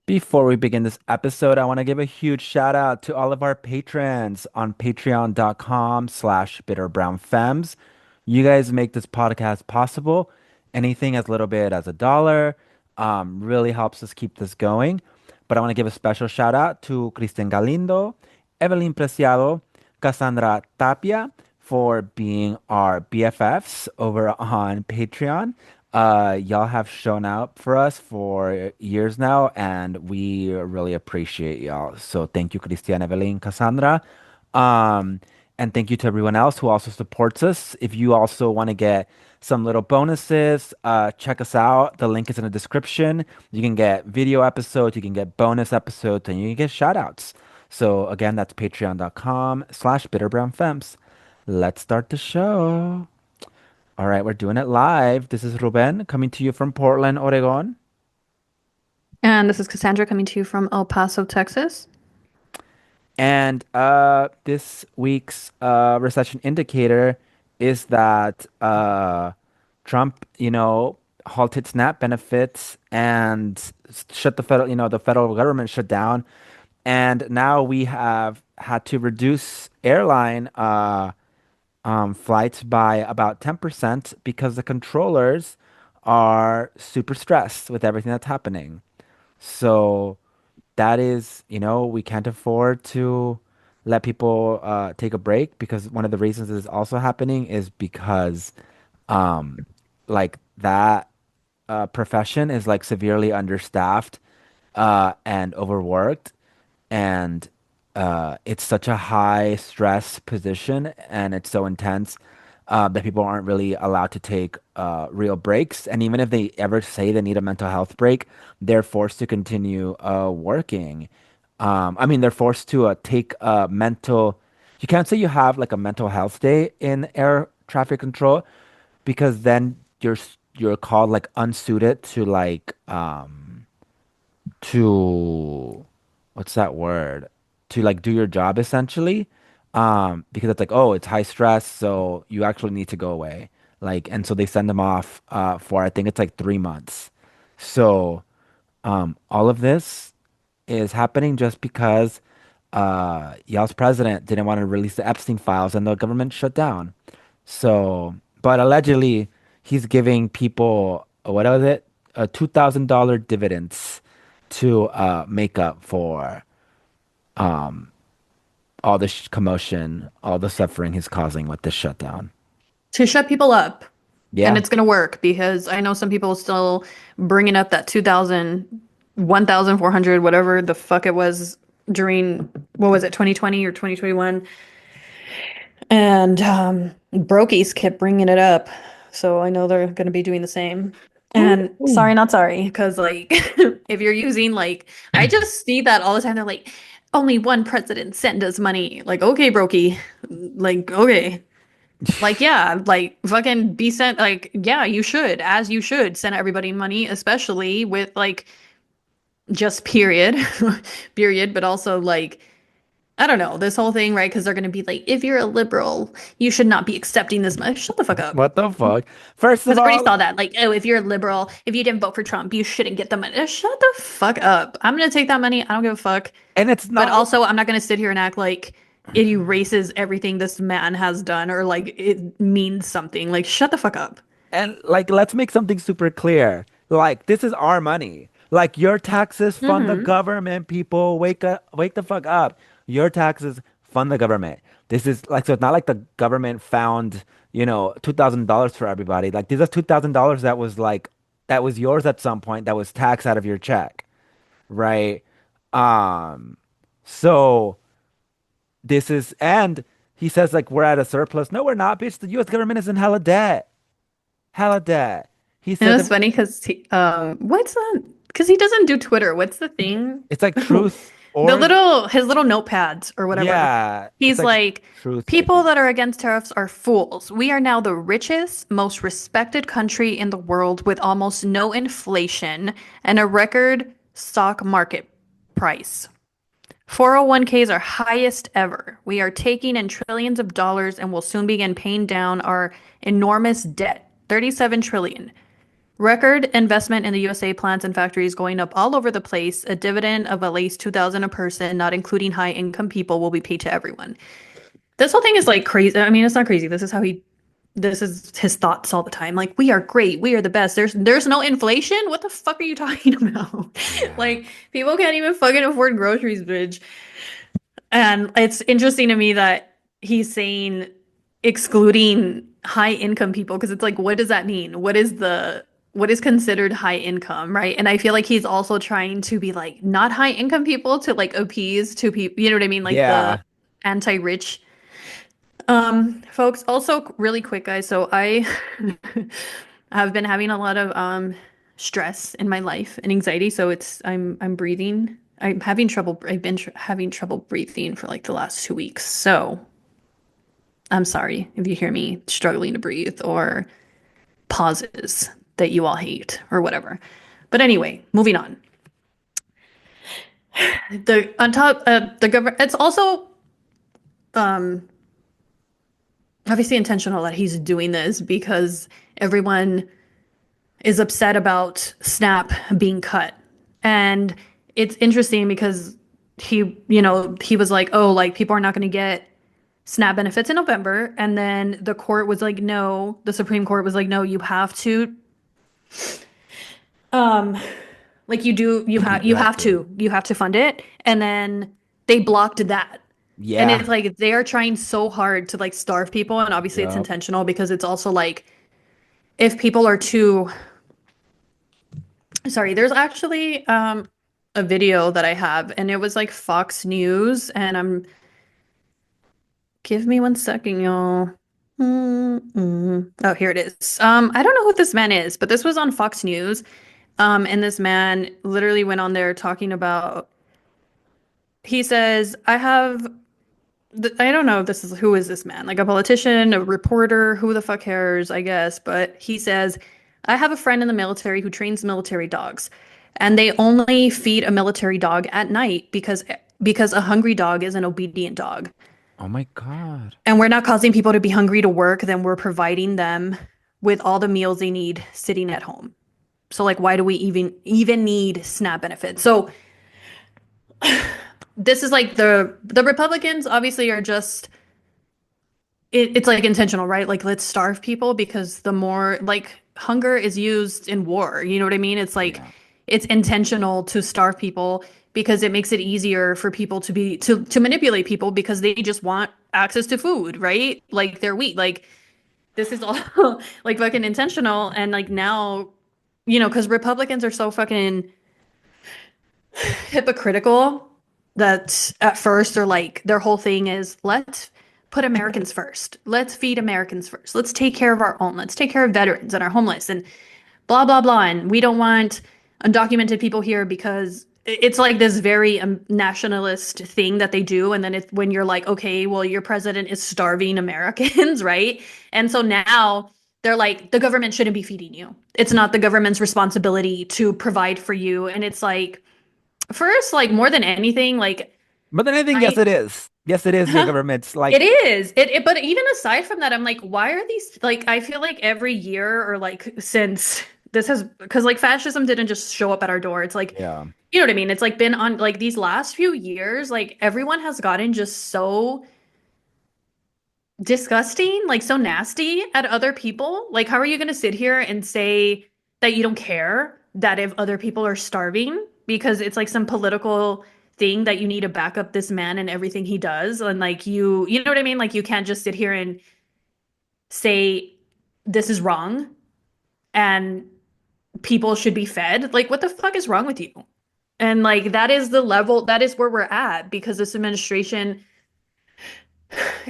Before we begin this episode, I want to give a huge shout out to all of our patrons on patreon.com/bitterbrownfems. You guys make this podcast possible. Anything as little bit as $1 really helps us keep this going. But I want to give a special shout out to Kristen Galindo, Evelyn Preciado, Cassandra Tapia for being our BFFs over on Patreon. Y'all have shown up for us for years now, and we really appreciate y'all. So thank you, Christian, Evelyn, Cassandra. Um, and thank you to everyone else who also supports us. If you also want to get some little bonuses, check us out. The link is in the description. You can get video episodes, you can get bonus episodes, and you can get shout outs. So again, that's patreon.com/bitterbrownfems. Let's start the show. All right, we're doing it live. This is Ruben coming to you from Portland, Oregon. And this is Cassandra coming to you from El Paso, Texas. And this week's recession indicator is that Trump, halted SNAP benefits and shut the federal government shut down. And now we have had to reduce airline flights by about 10% because the controllers are super stressed with everything that's happening. So that is, we can't afford to let people take a break because one of the reasons this is also happening is because like that profession is like severely understaffed and overworked and it's such a high stress position and it's so intense that people aren't really allowed to take real breaks. And even if they ever say they need a mental health break, they're forced to continue working. I mean, they're forced to take a mental. You can't say you have like a mental health day in air traffic control because then you're called like unsuited to to what's that word? To like do your job essentially. Because it's like, oh, it's high stress, so you actually need to go away. Like, and so they send them off for I think it's like 3 months. So all of this is happening just because y'all's president didn't want to release the Epstein files and the government shut down. So, but allegedly he's giving people what was it? $2,000 dividends to make up for all the commotion, all the suffering he's causing with this shutdown. To shut people up. And Yeah. it's going to work because I know some people still bringing up that 2,000, 1,400, whatever the fuck it was during, what was it, 2020 or 2021? And Brokies kept bringing it up. So I know they're going to be doing the same. And Ooh. sorry, not sorry, because like if you're using like, I just see that all the time. They're like, only one president sent us money. Like, okay, Brokey. Like, okay. Like, yeah, like fucking be sent, like, yeah, you should, as you should send everybody money, especially with like just period, period, but also like, I don't know, this whole thing, right? Because they're going to be like, if you're a liberal, you should not be accepting this money. Shut the fuck up. What the fuck? First of Because I already all, saw that. Like, oh, if you're a liberal, if you didn't vote for Trump, you shouldn't get the money. Shut the fuck up. I'm going to take that money. I don't give a fuck. and it's But not also, I'm not going to sit here and act like it erases everything this man has done or like it means something. Like, shut the fuck up. and like let's make something super clear. Like this is our money. Like your taxes fund the Hmm. government, people. Wake the fuck up. Your taxes fund the government. This is like so it's not like the government found, $2,000 for everybody. Like these are $2,000 that was yours at some point that was taxed out of your check, right? Um, so this is and he says like we're at a surplus. No, we're not, bitch. The US government is in hella debt. Hella debt. He And said it was that funny because what's that? Because he doesn't do Twitter. What's the thing? it's like truth The or little his little notepads or whatever. yeah, it's He's like like, truth, I people think. that are against tariffs are fools. We are now the richest, most respected country in the world with almost no inflation and a record stock market price. 401ks are highest ever. We are taking in trillions of dollars and will soon begin paying down our enormous debt, 37 trillion. Record investment in the USA plants and factories going up all over the place. A dividend of at least 2,000 a person, not including high income people, will be paid to everyone. This whole thing is like crazy. I mean, it's not crazy. This is his thoughts all the time. Like, we are great. We are the best. There's no inflation. What the fuck are you talking about? Yeah. Like, people can't even fucking afford groceries, bitch. And it's interesting to me that he's saying excluding high income people because it's like, what does that mean? What is considered high income, right? And I feel like he's also trying to be like not high income people to like appease to people, you know what I mean? Like the Yeah. anti-rich folks. Also, really quick, guys. So I have been having a lot of stress in my life and anxiety. So I'm breathing. I'm having trouble. I've been tr having trouble breathing for like the last 2 weeks. So I'm sorry if you hear me struggling to breathe or pauses that you all hate or whatever. But anyway, moving on. The on top the government. It's also um obviously intentional that he's doing this because everyone is upset about SNAP being cut. And it's interesting because he was like, oh, like people are not going to get SNAP benefits in November. And then the court was like, no, the Supreme Court was like, no, you have to, um, like You have to. you have to fund it. And then they blocked that. And Yeah. it's like they are trying so hard to like starve people. And obviously it's Yep. intentional because it's also like if people are too sorry, there's actually a video that I have and it was like Fox News and I'm give me 1 second, y'all. Oh, here it is. I don't know who this man is, but this was on Fox News. And this man literally went on there talking about he says, I don't know if this is who is this man? Like a politician, a reporter, who the fuck cares, I guess. But he says, I have a friend in the military who trains military dogs, and they only feed a military dog at night because a hungry dog is an obedient dog. Oh my God. And we're not causing people to be hungry to work, then we're providing them with all the meals they need sitting at home. So like why do we even need SNAP benefits? So this is like the Republicans obviously are just it's like intentional, right? Like let's starve people because the more like hunger is used in war. You know what I mean? It's like Yeah. it's intentional to starve people because it makes it easier for people to manipulate people because they just want access to food, right? Like they're weak. Like this is all like fucking intentional and like now, because Republicans are so fucking hypocritical that at first they're like their whole thing is let's put Americans first. Let's feed Americans first. Let's take care of our own. Let's take care of veterans and our homeless and blah blah blah. And we don't want undocumented people here because it's like this very nationalist thing that they do. And then it's when you're like, okay, well, your president is starving Americans, right? And so now they're like, the government shouldn't be feeding you. It's not the government's responsibility to provide for you. And it's like, first, like more than anything, like But then I think, yes, I it is. Yes, it is your government's it like, is. But even aside from that, I'm like, why are these like I feel like every year or like since this has because like fascism didn't just show up at our door. It's like, yeah. you know what I mean? It's like been on like these last few years, like everyone has gotten just so disgusting, like so nasty at other people. Like, how are you going to sit here and say that you don't care that if other people are starving because it's like some political thing that you need to back up this man and everything he does? And like, you know what I mean? Like, you can't just sit here and say this is wrong and people should be fed. Like, what the fuck is wrong with you? And like, that is the level, that is where we're at because this administration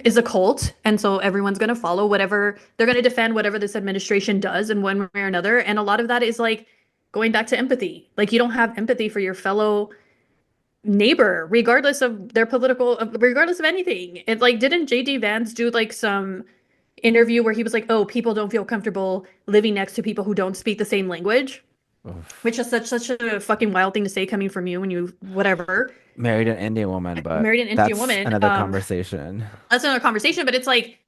is a cult, and so everyone's going to follow whatever they're going to defend whatever this administration does in one way or another. And a lot of that is like going back to empathy. Like you don't have empathy for your fellow neighbor, regardless of their political, regardless of anything. It like didn't JD Vance do like some interview where he was like, "Oh, people don't feel comfortable living next to people who don't speak the same language," Oof. which is such a fucking wild thing to say coming from you when you whatever Married an Indian woman, but married an Indian that's woman. another conversation. That's another conversation, but it's like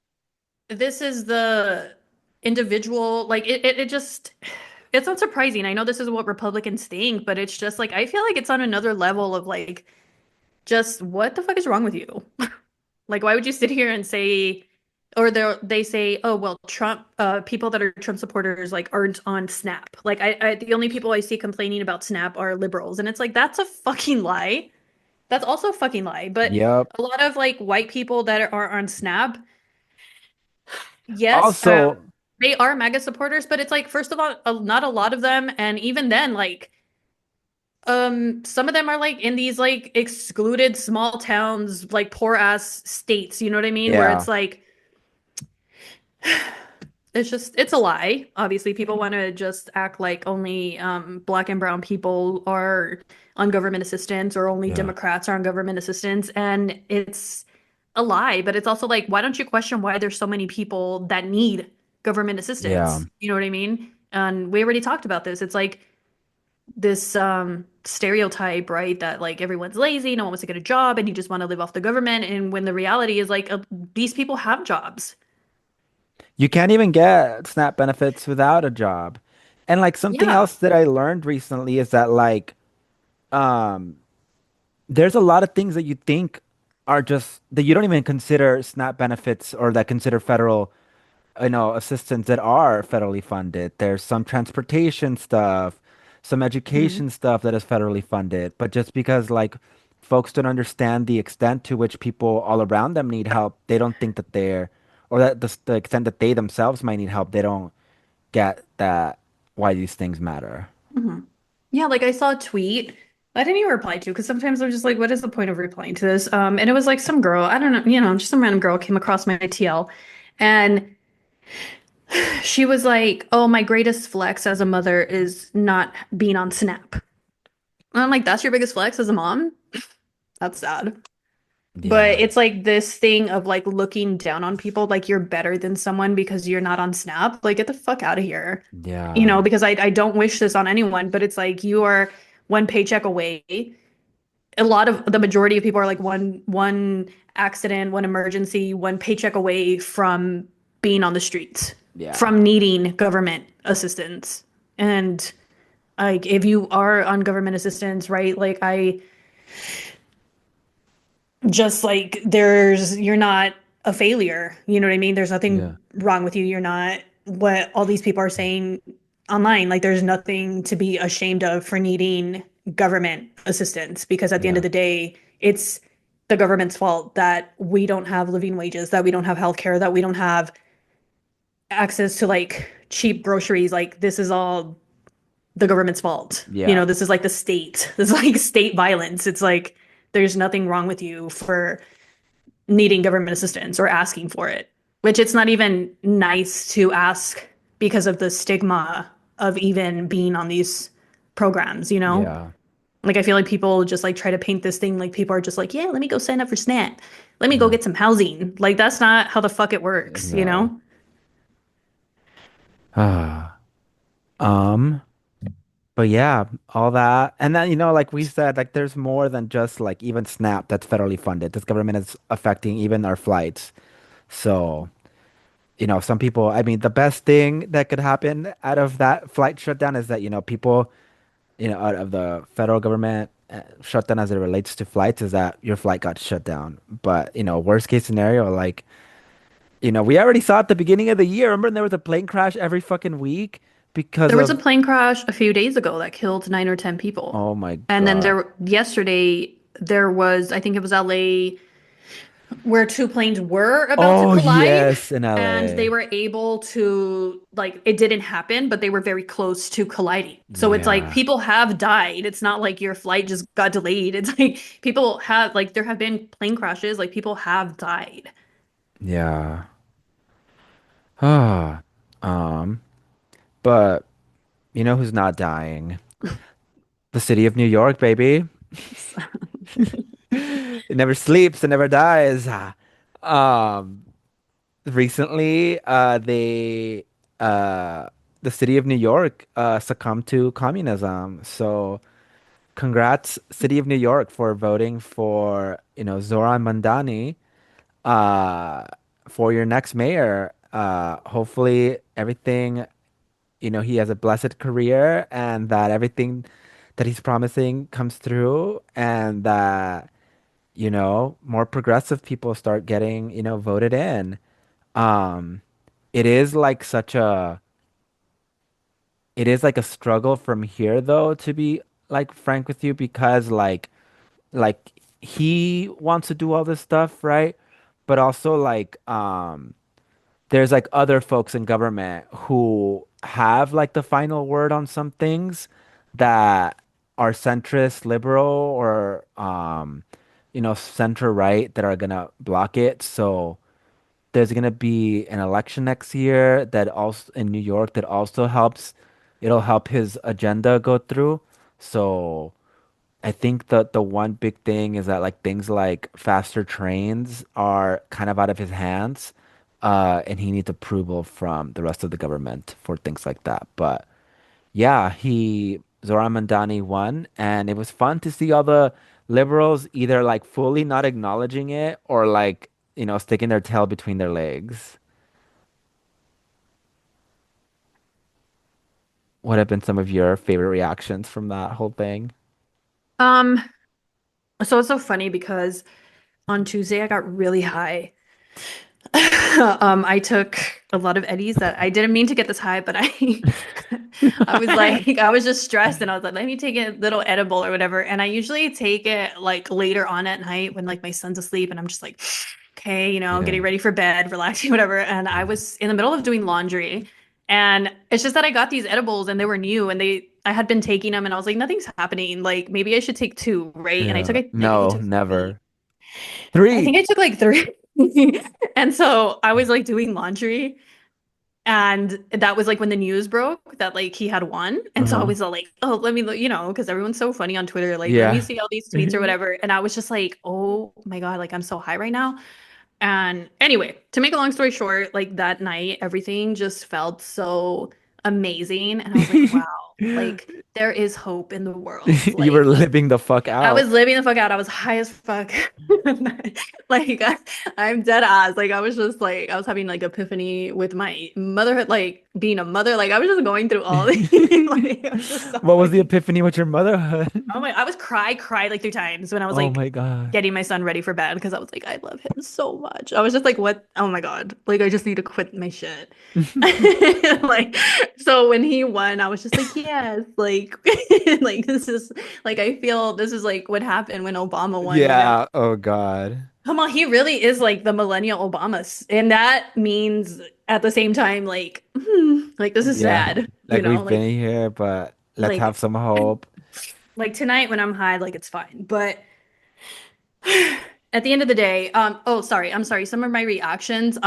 this is the individual like it just it's not surprising. I know this is what Republicans think, but it's just like I feel like it's on another level of like just what the fuck is wrong with you? Like, why would you sit here and say, or they say, oh, well, Trump, people that are Trump supporters like aren't on Snap. Like, the only people I see complaining about Snap are liberals, and it's like that's a fucking lie. That's also a fucking lie. But Yep. a lot of like white people that are on Snap, yes, Also, they are MAGA supporters, but it's like first of all, not a lot of them, and even then, like. Some of them are like in these like excluded small towns, like poor ass states, you know what I mean? Where yeah, it's like it's just it's a lie. Obviously, people want to just act like only black and brown people are on government assistance or only yeah, Democrats are on government assistance, and it's a lie, but it's also like why don't you question why there's so many people that need government yeah. assistance? You know what I mean? And we already talked about this. It's like this stereotype, right? That like everyone's lazy, no one wants to get a job, and you just want to live off the government. And when the reality is like these people have jobs. You can't even get SNAP benefits without a job. And like something Yeah. else that I learned recently is that like um there's a lot of things that you think are just that you don't even consider SNAP benefits or that consider federal assistance that are federally funded. There's some transportation stuff, some Mhm. education stuff that is federally funded. But just because like folks don't understand the extent to which people all around them need help, they don't think that they're, or that the extent that they themselves might need help, they don't get that why these things matter. Mhm. Yeah, like I saw a tweet I didn't even reply to because sometimes I'm just like, what is the point of replying to this? And it was like some girl, I don't know, just some random girl came across my TL and she was like, oh, my greatest flex as a mother is not being on Snap. And I'm like, that's your biggest flex as a mom? That's sad. But Yeah. it's like this thing of like looking down on people like you're better than someone because you're not on Snap. Like, get the fuck out of here. Yeah. Because I don't wish this on anyone, but it's like you are one paycheck away. A lot of the majority of people are like one accident, one emergency, one paycheck away from being on the streets, Yeah. from needing government assistance. And like if you are on government assistance, right? Like I just like you're not a failure. You know what I mean? There's Yeah. nothing wrong with you. You're not what all these people are saying online. Like there's nothing to be ashamed of for needing government assistance because at the end of Yeah. the day, it's the government's fault that we don't have living wages, that we don't have healthcare, that we don't have access to like cheap groceries. Like this is all the government's fault. Yeah. This is like the state. This is like state violence. It's like there's nothing wrong with you for needing government assistance or asking for it, which it's not even nice to ask because of the stigma of even being on these programs. Yeah. Like I feel like people just like try to paint this thing like people are just like, yeah, let me go sign up for SNAP. Let me go Yeah. get some housing. Like that's not how the fuck it works, you No. know? Ah. Um. But yeah, all that. And then, like we said, like there's more than just like even SNAP that's federally funded. This government is affecting even our flights. So, some people, I mean, the best thing that could happen out of that flight shutdown is that, people, out of the federal government shutdown as it relates to flights is that your flight got shut down. But, worst case scenario, like, we already saw at the beginning of the year. Remember there was a plane crash every fucking week because There was a of, plane crash a few days ago that killed 9 or 10 people. oh my And then God. yesterday there was, I think it was LA where two planes were about to Oh, collide yes, in and they LA. were able to like it didn't happen but they were very close to colliding, so it's like Yeah. people have died. It's not like your flight just got delayed. It's like people have like there have been plane crashes, like people have died. Yeah. Ah. Um, but you know who's not dying? The city of New York, baby. It never sleeps, it never dies. Um, recently, uh the city of New York succumbed to communism. So congrats, city of New York, for voting for, Zohran Mamdani uh for your next mayor. Hopefully everything he has a blessed career and that everything that he's promising comes through and that, more progressive people start getting, voted in. Um, it is like such a it is like a struggle from here though, to be like frank with you, because like he wants to do all this stuff, right? But also there's like other folks in government who have like the final word on some things that are centrist, liberal, or center right that are gonna block it. So there's gonna be an election next year that also in New York that also it'll help his agenda go through. So I think the one big thing is that like things like faster trains are kind of out of his hands, and he needs approval from the rest of the government for things like that. But yeah, he Zohran Mamdani won, and it was fun to see all the liberals either like fully not acknowledging it or like sticking their tail between their legs. What have been some of your favorite reactions from that whole thing? Um, so it's so funny because on Tuesday I got really high. I took a lot of eddies that I didn't mean to get this high, but I was like, I was just stressed and I was like, let me take a little edible or whatever. And I usually take it like later on at night when like my son's asleep and I'm just like, okay, getting Yeah. ready for bed, relaxing, whatever. And I was in the middle of doing laundry and it's just that I got these edibles and they were new and I had been taking them and I was like, nothing's happening. Like maybe I should take two, right? And Yeah. I think I No, took three. never. I Three. think I took like three. And so I was like doing laundry and that was like when the news broke that like he had won. And so I Uh-huh. was all like, oh, let me look, because everyone's so funny on Twitter. Like, let me Yeah. see all these tweets or whatever. And I was just like, oh my God, like I'm so high right now. And anyway, to make a long story short, like that night, everything just felt so amazing. And I was like, wow, like there is hope in the world. You were Like, living the fuck I out. was living the fuck out. I was high as fuck. Like I'm dead ass. Like I was just like I was having like epiphany with my motherhood, like being a mother. Like I was just going through all these like it was just so What was the funny. epiphany with your motherhood? Oh my, I was cried like three times when I was Oh like my God. getting my son ready for bed because I was like, I love him so much. I was just like, what? Oh my God. Like I just need to quit my shit. Like so when he won, I was just like, yes, like like this is like I feel this is like what happened when Obama won, Yeah. Oh God. Come on, he really is like the millennial Obama. And that means at the same time, like, like this is Yeah. sad, Like we've been here, but let's have like, some hope. like tonight when I'm high, like it's fine. But at the end of the day, oh, sorry, I'm sorry. Some of my reactions,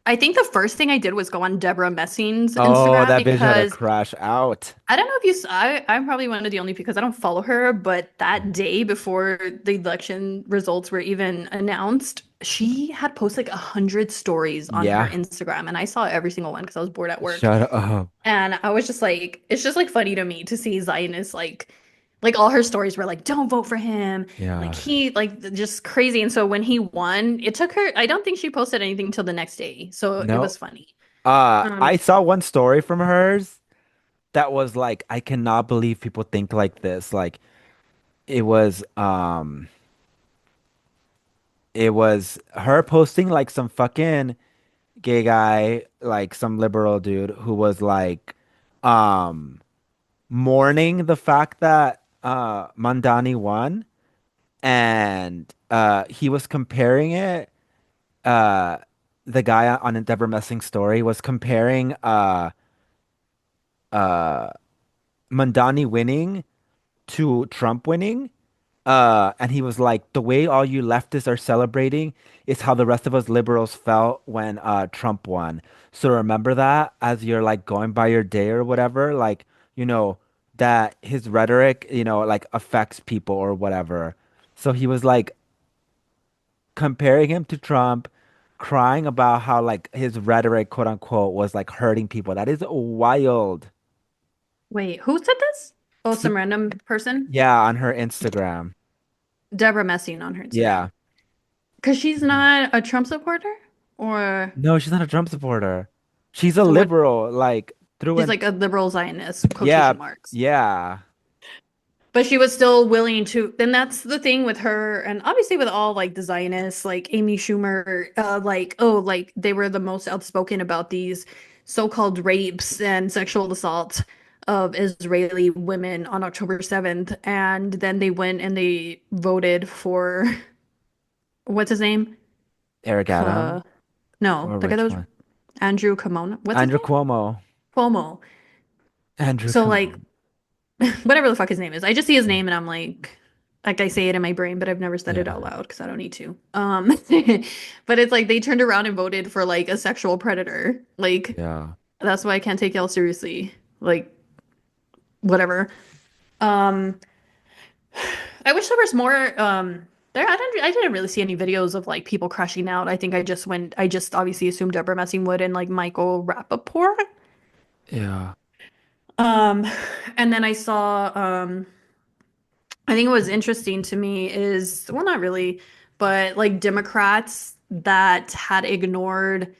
I think the first thing I did was go on Deborah Messing's Oh, Instagram that bitch had to because crash out. I don't know if you saw, I'm probably one of the only because I don't follow her, but that day before the election results were even announced, she had posted like 100 stories on her Yeah. Instagram, and I saw every single one because I was bored at work. Shut up. And I was just like, it's just like funny to me to see Zionists like all her stories were like, don't vote for him. Like Yeah. he like just crazy. And so when he won, it took her, I don't think she posted anything until the next day. So it No. was funny. I Um, saw one story from hers that was like, I cannot believe people think like this. Like it was it was her posting like some fucking gay guy, like some liberal dude who was like um mourning the fact that Mandani won, and he was comparing it, uh the guy on Endeavor Messing story was comparing uh Mandani winning to Trump winning. And he was like, the way all you leftists are celebrating is how the rest of us liberals felt when Trump won. So remember that as you're like going by your day or whatever, like, you know, that his rhetoric, like affects people or whatever. So he was like comparing him to Trump, crying about how like his rhetoric, quote unquote, was like hurting people. That is wild. Wait, who said this? Oh, So, some random person? yeah, on her Instagram. Deborah Messing on her Instagram. Yeah. Because she's not a Trump supporter? Or No, she's not a Trump supporter. She's a so what? liberal. Like, through She's and like a liberal Zionist, yeah, quotation marks. yeah, But she was still willing to, and that's the thing with her, and obviously with all like the Zionists, like Amy Schumer, like, oh, like they were the most outspoken about these so-called rapes and sexual assault of Israeli women on October 7th. And then they went and they voted for, what's his name? Eric Uh, Adam no, or the guy that which was one? Andrew Cuomo. What's his Andrew name? Cuomo. Cuomo. Andrew So like Cuomo. whatever the fuck his name is. I just see his name and I'm like I say it in my brain, but I've never said it Yeah, out loud because I don't need to. But it's like they turned around and voted for like a sexual predator. Like yeah, that's why I can't take y'all seriously. Like whatever. Um, I wish there was more. I didn't really see any videos of like people crashing out. I think I just obviously assumed Deborah Messingwood and like Michael Rappaport. yeah, Um, and then I saw I think what was interesting to me is, well, not really, but like Democrats that had ignored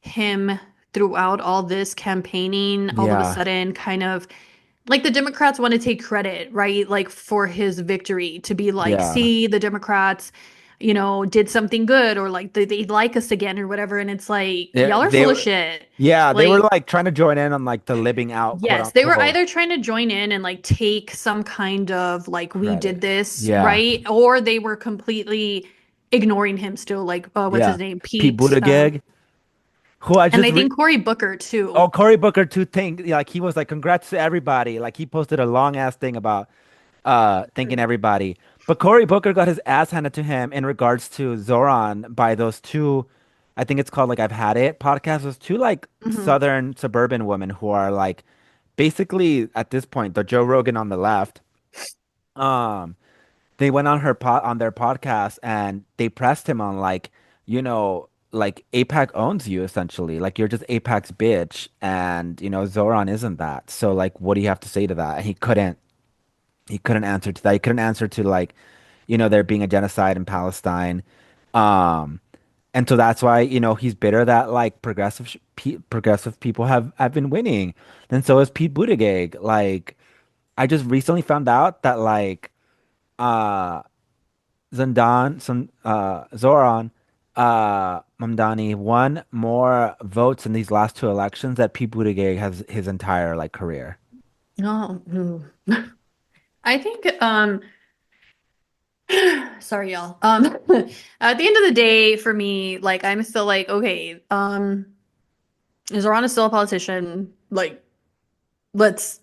him throughout all this campaigning, all of a yeah, sudden kind of like the Democrats want to take credit, right? Like for his victory to be like, yeah. see, the Democrats, did something good or like they like us again or whatever. And it's like, They, y'all are they full of were, shit. yeah, they were Like, like trying to join in on like the living out, quote yes, they were unquote, either trying to join in and like take some kind of like we did credit. this, Yeah, right? Or they were completely ignoring him still, like what's yeah. his name? Pete Pete. Buttigieg, who I And just I re think Cory Booker too. oh, Cory Booker too thing, like he was like, congrats to everybody. Like he posted a long ass thing about thanking everybody. But Cory Booker got his ass handed to him in regards to Zoran by those two, I think it's called like I've Had It podcast. Those two like Hmm. southern suburban women who are like basically at this point the Joe Rogan on the left. Um, they went on on their podcast and they pressed him on like, like APAC owns you essentially. Like you're just APAC's bitch, and Zoran isn't that. So like, what do you have to say to that? And he couldn't answer to that. He couldn't answer to like, there being a genocide in Palestine. Um, and so that's why, he's bitter that like progressive people have been winning. And so is Pete Buttigieg. Like, I just recently found out that like uh Zohran Mamdani won more votes in these last two elections that Pete Buttigieg has his entire like career. Oh, I think sorry y'all. At the end of the day for me, like I'm still like, okay, Zoran is still a politician. Like let's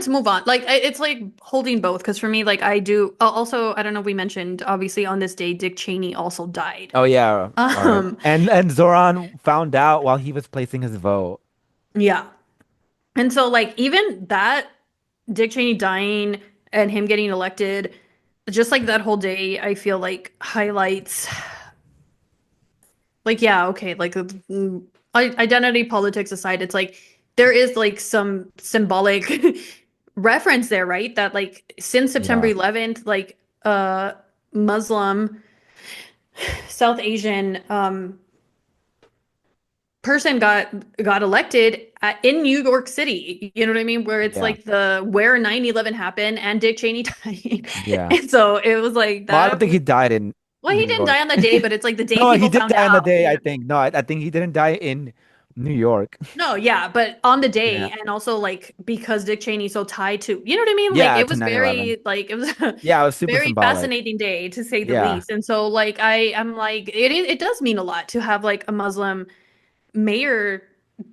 move on. Like it's like holding both because for me, like I do. Also, I don't know if we mentioned obviously on this day, Dick Cheney also died. Oh yeah, or Um, and Zoran found out while he was placing his vote. yeah. And so like even that Dick Cheney dying and him getting elected, just like that whole day, I feel like highlights like yeah, okay, like identity politics aside, it's like there is like some symbolic reference there, right? That like since September Yeah, 11th, like Muslim South Asian person got elected in New York City. You know what I mean? Where it's yeah, like the where 9/11 happened and Dick Cheney died. yeah. And so it was like Well, I don't that. think he died in Well, he New didn't York. die on that day, but it's like the day No, he people did found die on the out. day, I think. No, I think he didn't die in New York. No, yeah, but on the Yeah. day, and also like because Dick Cheney's so tied to, you know what I mean? Like Yeah, it to was 9/11. very like it was a Yeah, it was super very symbolic. fascinating day to say the Yeah. least. And so like I'm like it does mean a lot to have like a Muslim mayor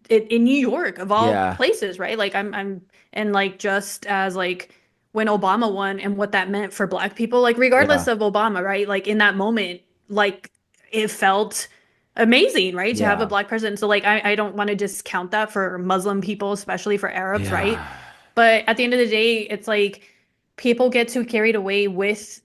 in New York of all Yeah. places, right? Like I'm and like just as like when Obama won and what that meant for Black people, like regardless Yeah. of Obama, right? Like in that moment, like it felt amazing, right? To have a Yeah. Black president. So like I don't want to discount that for Muslim people, especially for Arabs, right? Yeah. But at the end of the day, it's like people get too carried away with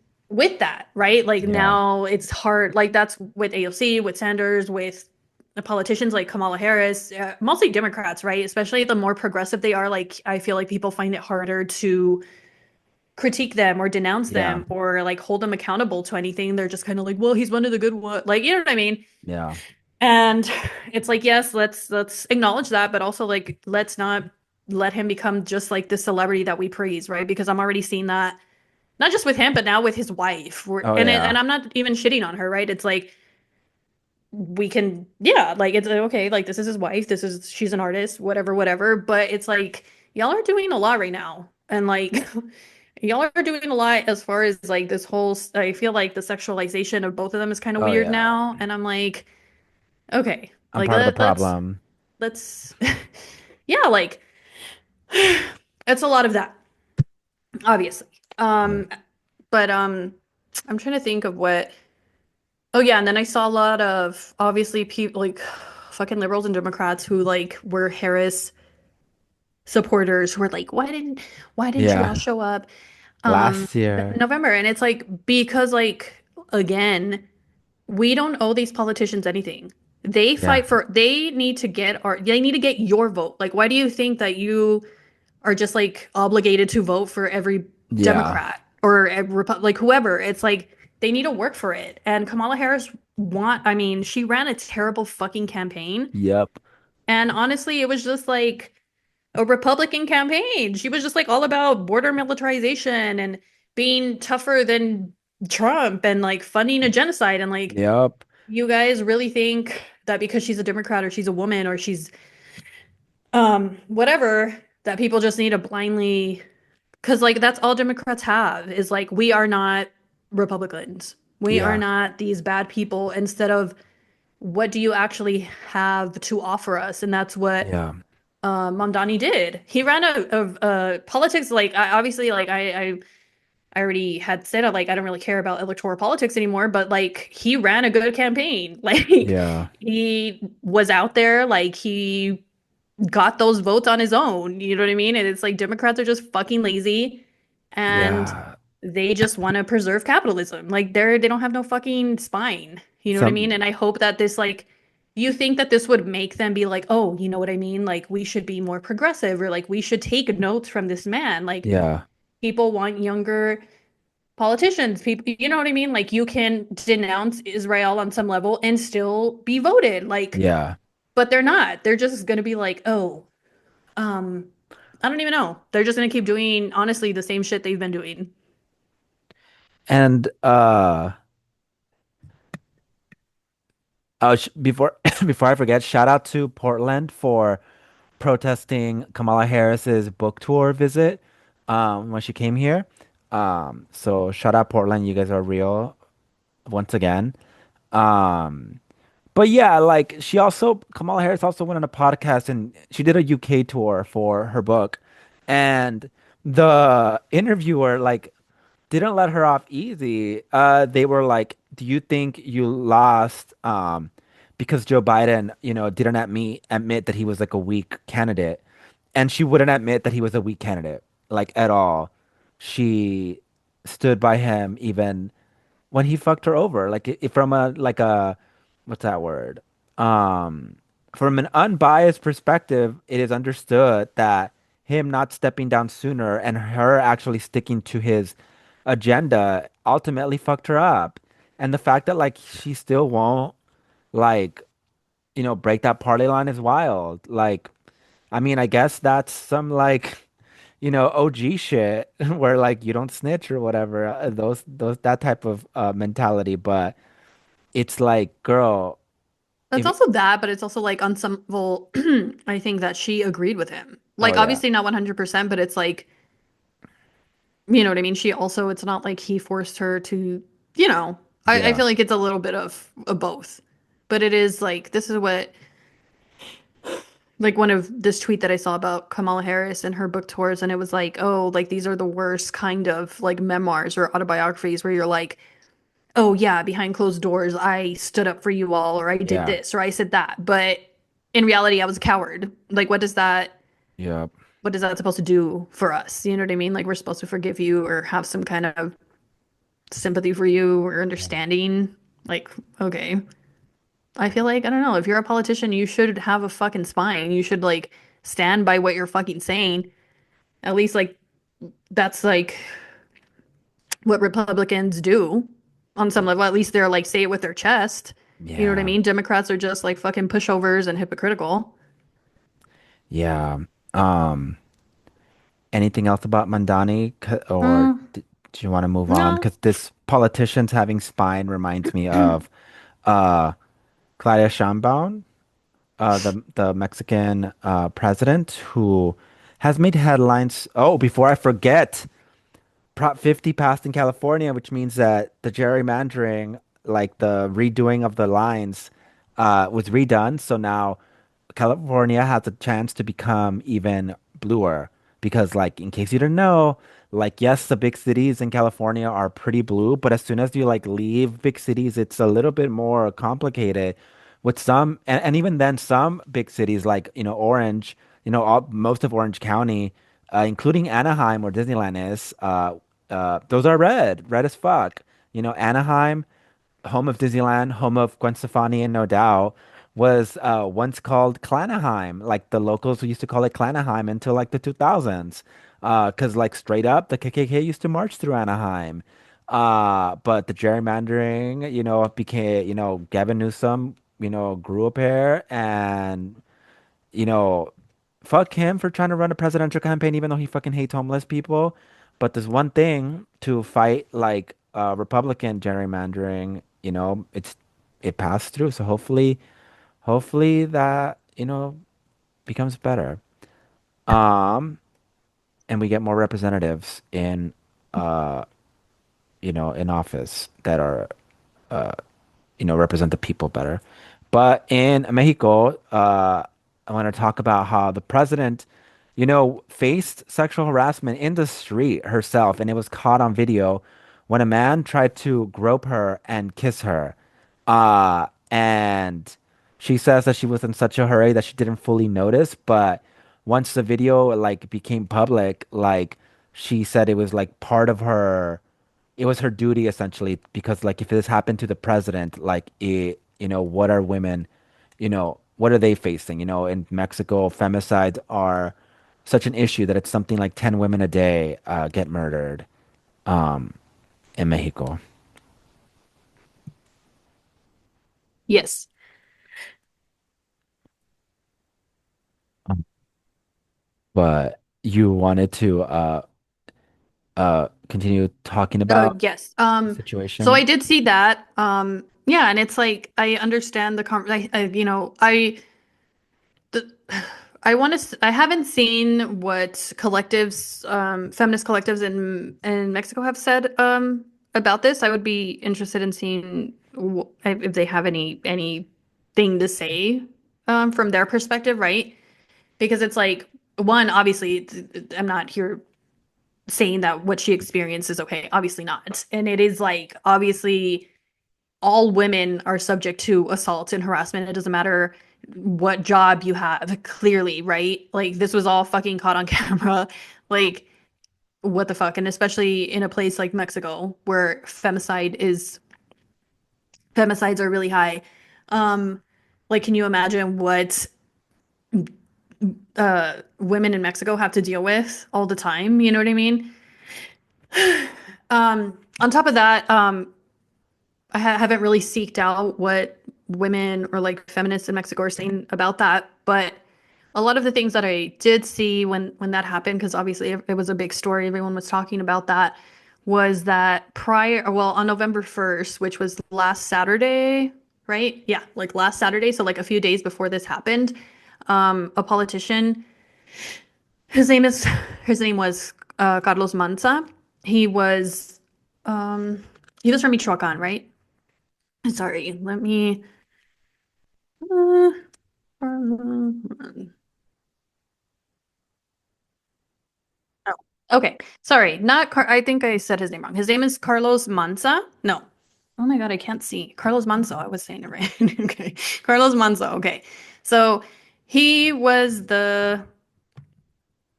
that, right? Like Yeah. now it's hard. Like that's with AOC, with Sanders, with the politicians like Kamala Harris, mostly Democrats, right? Especially the more progressive they are, like I feel like people find it harder to critique them or denounce Yeah. them or like hold them accountable to anything. They're just kind of like, well, he's one of the good ones, like you know what I mean? Yeah. And it's like, yes, let's acknowledge that, but also like let's not. let him become just like this celebrity that we praise, right? Because I'm already seeing that not just with him, but now with his wife. Oh And yeah. I'm not even shitting on her, right? It's like we can, yeah, like it's like, okay, like this is his wife, this is she's an artist, whatever, whatever. But it's like y'all are doing a lot right now, and like y'all are doing a lot as far as like this whole. I feel like the sexualization of both of them is kind of Oh weird yeah. now, and I'm like, okay, I'm like part of the let's problem. let's, yeah, like it's a lot of that, obviously. Yeah. But I'm trying to think of what. Oh yeah, and then I saw a lot of obviously people like fucking liberals and Democrats who like were Harris supporters who were like, why didn't you all Yeah. show up Last year. November? And it's like because like again, we don't owe these politicians anything. Yeah. They need to get your vote. Like why do you think that you are just like obligated to vote for every Yeah. Democrat or like whoever? It's like they need to work for it. And Kamala Harris I mean, she ran a terrible fucking campaign. Yep. And honestly, it was just like a Republican campaign. She was just like all about border militarization and being tougher than Trump and like funding a genocide. And like, Yep. you guys really think that because she's a Democrat or she's a woman or she's whatever, that people just need to blindly because, like, that's all Democrats have is like, we are not Republicans. We are Yeah. not these bad people. Instead of what do you actually have to offer us? And that's what Yeah. Mamdani did. He ran a politics, like, obviously, like, I already had said, like, I don't really care about electoral politics anymore, but like, he ran a good campaign. Like, Yeah. he was out there, like, he got those votes on his own. You know what I mean? And it's like Democrats are just fucking lazy and Yeah. they just want to preserve capitalism. Like they don't have no fucking spine. You know what I mean? Some And I hope that this like you think that this would make them be like, "Oh, you know what I mean? Like we should be more progressive or like we should take notes from this man." Like yeah. people want younger politicians. People, you know what I mean? Like you can denounce Israel on some level and still be voted. Like Yeah. but they're not. They're just going to be like, "Oh, um, I don't even know. They're just gonna keep doing, honestly, the same shit they've been doing. And before before I forget, shout out to Portland for protesting Kamala Harris's book tour visit when she came here. So shout out Portland, you guys are real once again. Um, but yeah, like Kamala Harris also went on a podcast and she did a UK tour for her book. And the interviewer like didn't let her off easy. They were like, "Do you think you lost because Joe Biden, didn't admit that he was like a weak candidate?" And she wouldn't admit that he was a weak candidate, like at all. She stood by him even when he fucked her over, like from a like a what's that word? Um, from an unbiased perspective, it is understood that him not stepping down sooner and her actually sticking to his agenda ultimately fucked her up. And the fact that like she still won't like, break that party line is wild. Like, I mean, I guess that's some like, OG shit where like you don't snitch or whatever. Those that type of mentality, but it's like, girl, That's if also that, but it's also like on some level, I think that she agreed with him. oh Like, yeah. obviously not 100%, but it's like, you know what I mean? She also, it's not like he forced her to, you know, I Yeah. feel like it's a little bit of both. But it is like, this is what, like one of this tweet that I saw about Kamala Harris and her book tours, and it was like, oh, like these are the worst kind of like memoirs or autobiographies where you're like, oh yeah, behind closed doors, I stood up for you all, or I did Yeah. this, or I said that. But in reality, I was a coward. Like, Yeah. what is that supposed to do for us? You know what I mean? Like, we're supposed to forgive you or have some kind of sympathy for you or understanding. Like, okay. I feel like, I don't know, if you're a politician, you should have a fucking spine. You should, like, stand by what you're fucking saying. At least, like, that's like what Republicans do on some level. At least they're like say it with their chest. You know what I Yeah. mean? Democrats are just like fucking pushovers and hypocritical. Yeah. Um, Anything else about Mandani, or Mm, do you want to move on? no. Because this politicians having spine reminds me of uh, Claudia Sheinbaum, the Mexican president who has made headlines. Oh, before I forget, Prop 50 passed in California, which means that the gerrymandering, like the redoing of the lines, was redone. So now California has a chance to become even bluer because, like, in case you didn't know, like, yes, the big cities in California are pretty blue, but as soon as you like leave big cities, it's a little bit more complicated with some, and even then, some big cities like, Orange, most of Orange County, including Anaheim, where Disneyland is, those are red as fuck. Anaheim, home of Disneyland, home of Gwen Stefani and No Doubt, was once called Clanaheim. Like the locals used to call it Clanaheim until like the 2000s. Because like straight up, the KKK used to march through Anaheim. But the gerrymandering, became, Gavin Newsom, grew up here and you know, fuck him for trying to run a presidential campaign, even though he fucking hates homeless people. But there's one thing to fight like Republican gerrymandering, it passed through. So hopefully that, becomes better. Um, and we get more representatives uh, in office that are represent the people better. But in Mexico, I want to talk about how the president, faced sexual harassment in the street herself, and it was caught on video when a man tried to grope her and kiss her. And she says that she was in such a hurry that she didn't fully notice, but once the video like became public, like she said it was like part of her, it was her duty essentially because like if this happened to the president, like what are women, what are they facing? In Mexico, femicides are such an issue that it's something like 10 women a day get murdered um in Mexico. Yes. Um, But you wanted to continue talking about Yes. the So I situation? did see that. Yeah, and it's like I understand the the, I want to. I haven't seen what collectives, feminist collectives in Mexico have said about this. I would be interested in seeing if they have anything to say from their perspective, right? Because it's like one, obviously, I'm not here saying that what she experienced is okay. Obviously not, and it is like obviously all women are subject to assault and harassment. It doesn't matter what job you have, clearly, right? Like this was all fucking caught on camera. Like what the fuck? And especially in a place like Mexico where femicides are really high. Um, like can you imagine what women in Mexico have to deal with all the time? You know what I mean? On top of that, haven't really seeked out what women or like feminists in Mexico are saying about that, but a lot of the things that I did see when that happened, because obviously it was a big story, everyone was talking about that, was that well, on November 1st, which was last Saturday, right? Yeah, like last Saturday, so like a few days before this happened, a politician, his name is his name was Carlos Manza. He was um he was from Michoacan, right? Sorry, let me. Uh, oh, okay. Sorry, not Car. I think I said his name wrong. His name is Carlos Manza. No. Oh my God, I can't see. Carlos Manzo. I was saying it right. Okay. Carlos Manzo. Okay. So he was the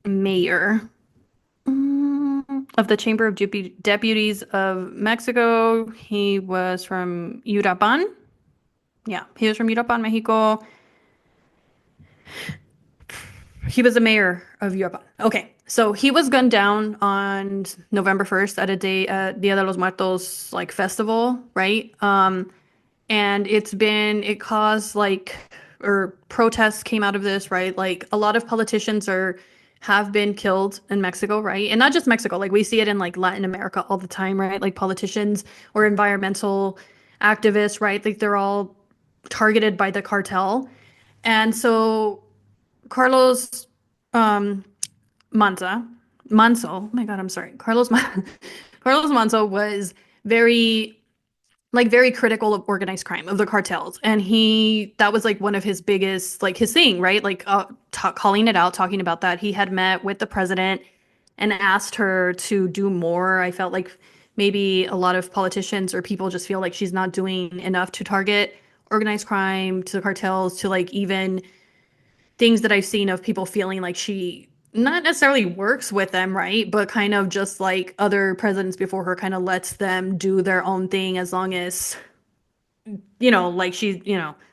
mayor of the Chamber of Deputies of Mexico. He was from Urapan. Yeah, he was from Urapan, Mexico. He was a mayor of Europe. Okay, so he was gunned down on November 1st at a day at Dia de los Muertos like festival, right? And it caused like or protests came out of this, right? Like a lot of politicians are have been killed in Mexico, right? And not just Mexico, like we see it in like Latin America all the time, right? Like politicians or environmental activists, right? Like they're all targeted by the cartel. And so Carlos um Manza, Manso, oh my God, I'm sorry. Carlos Manso was very very critical of organized crime of the cartels, and he that was like one of his biggest like his thing, right? Like calling it out, talking about that. He had met with the president and asked her to do more. I felt like maybe a lot of politicians or people just feel like she's not doing enough to target organized crime, to the cartels, to like even things that I've seen of people feeling like she not necessarily works with them, right? But kind of just like other presidents before her, kind of lets them do their own thing as long as like she's,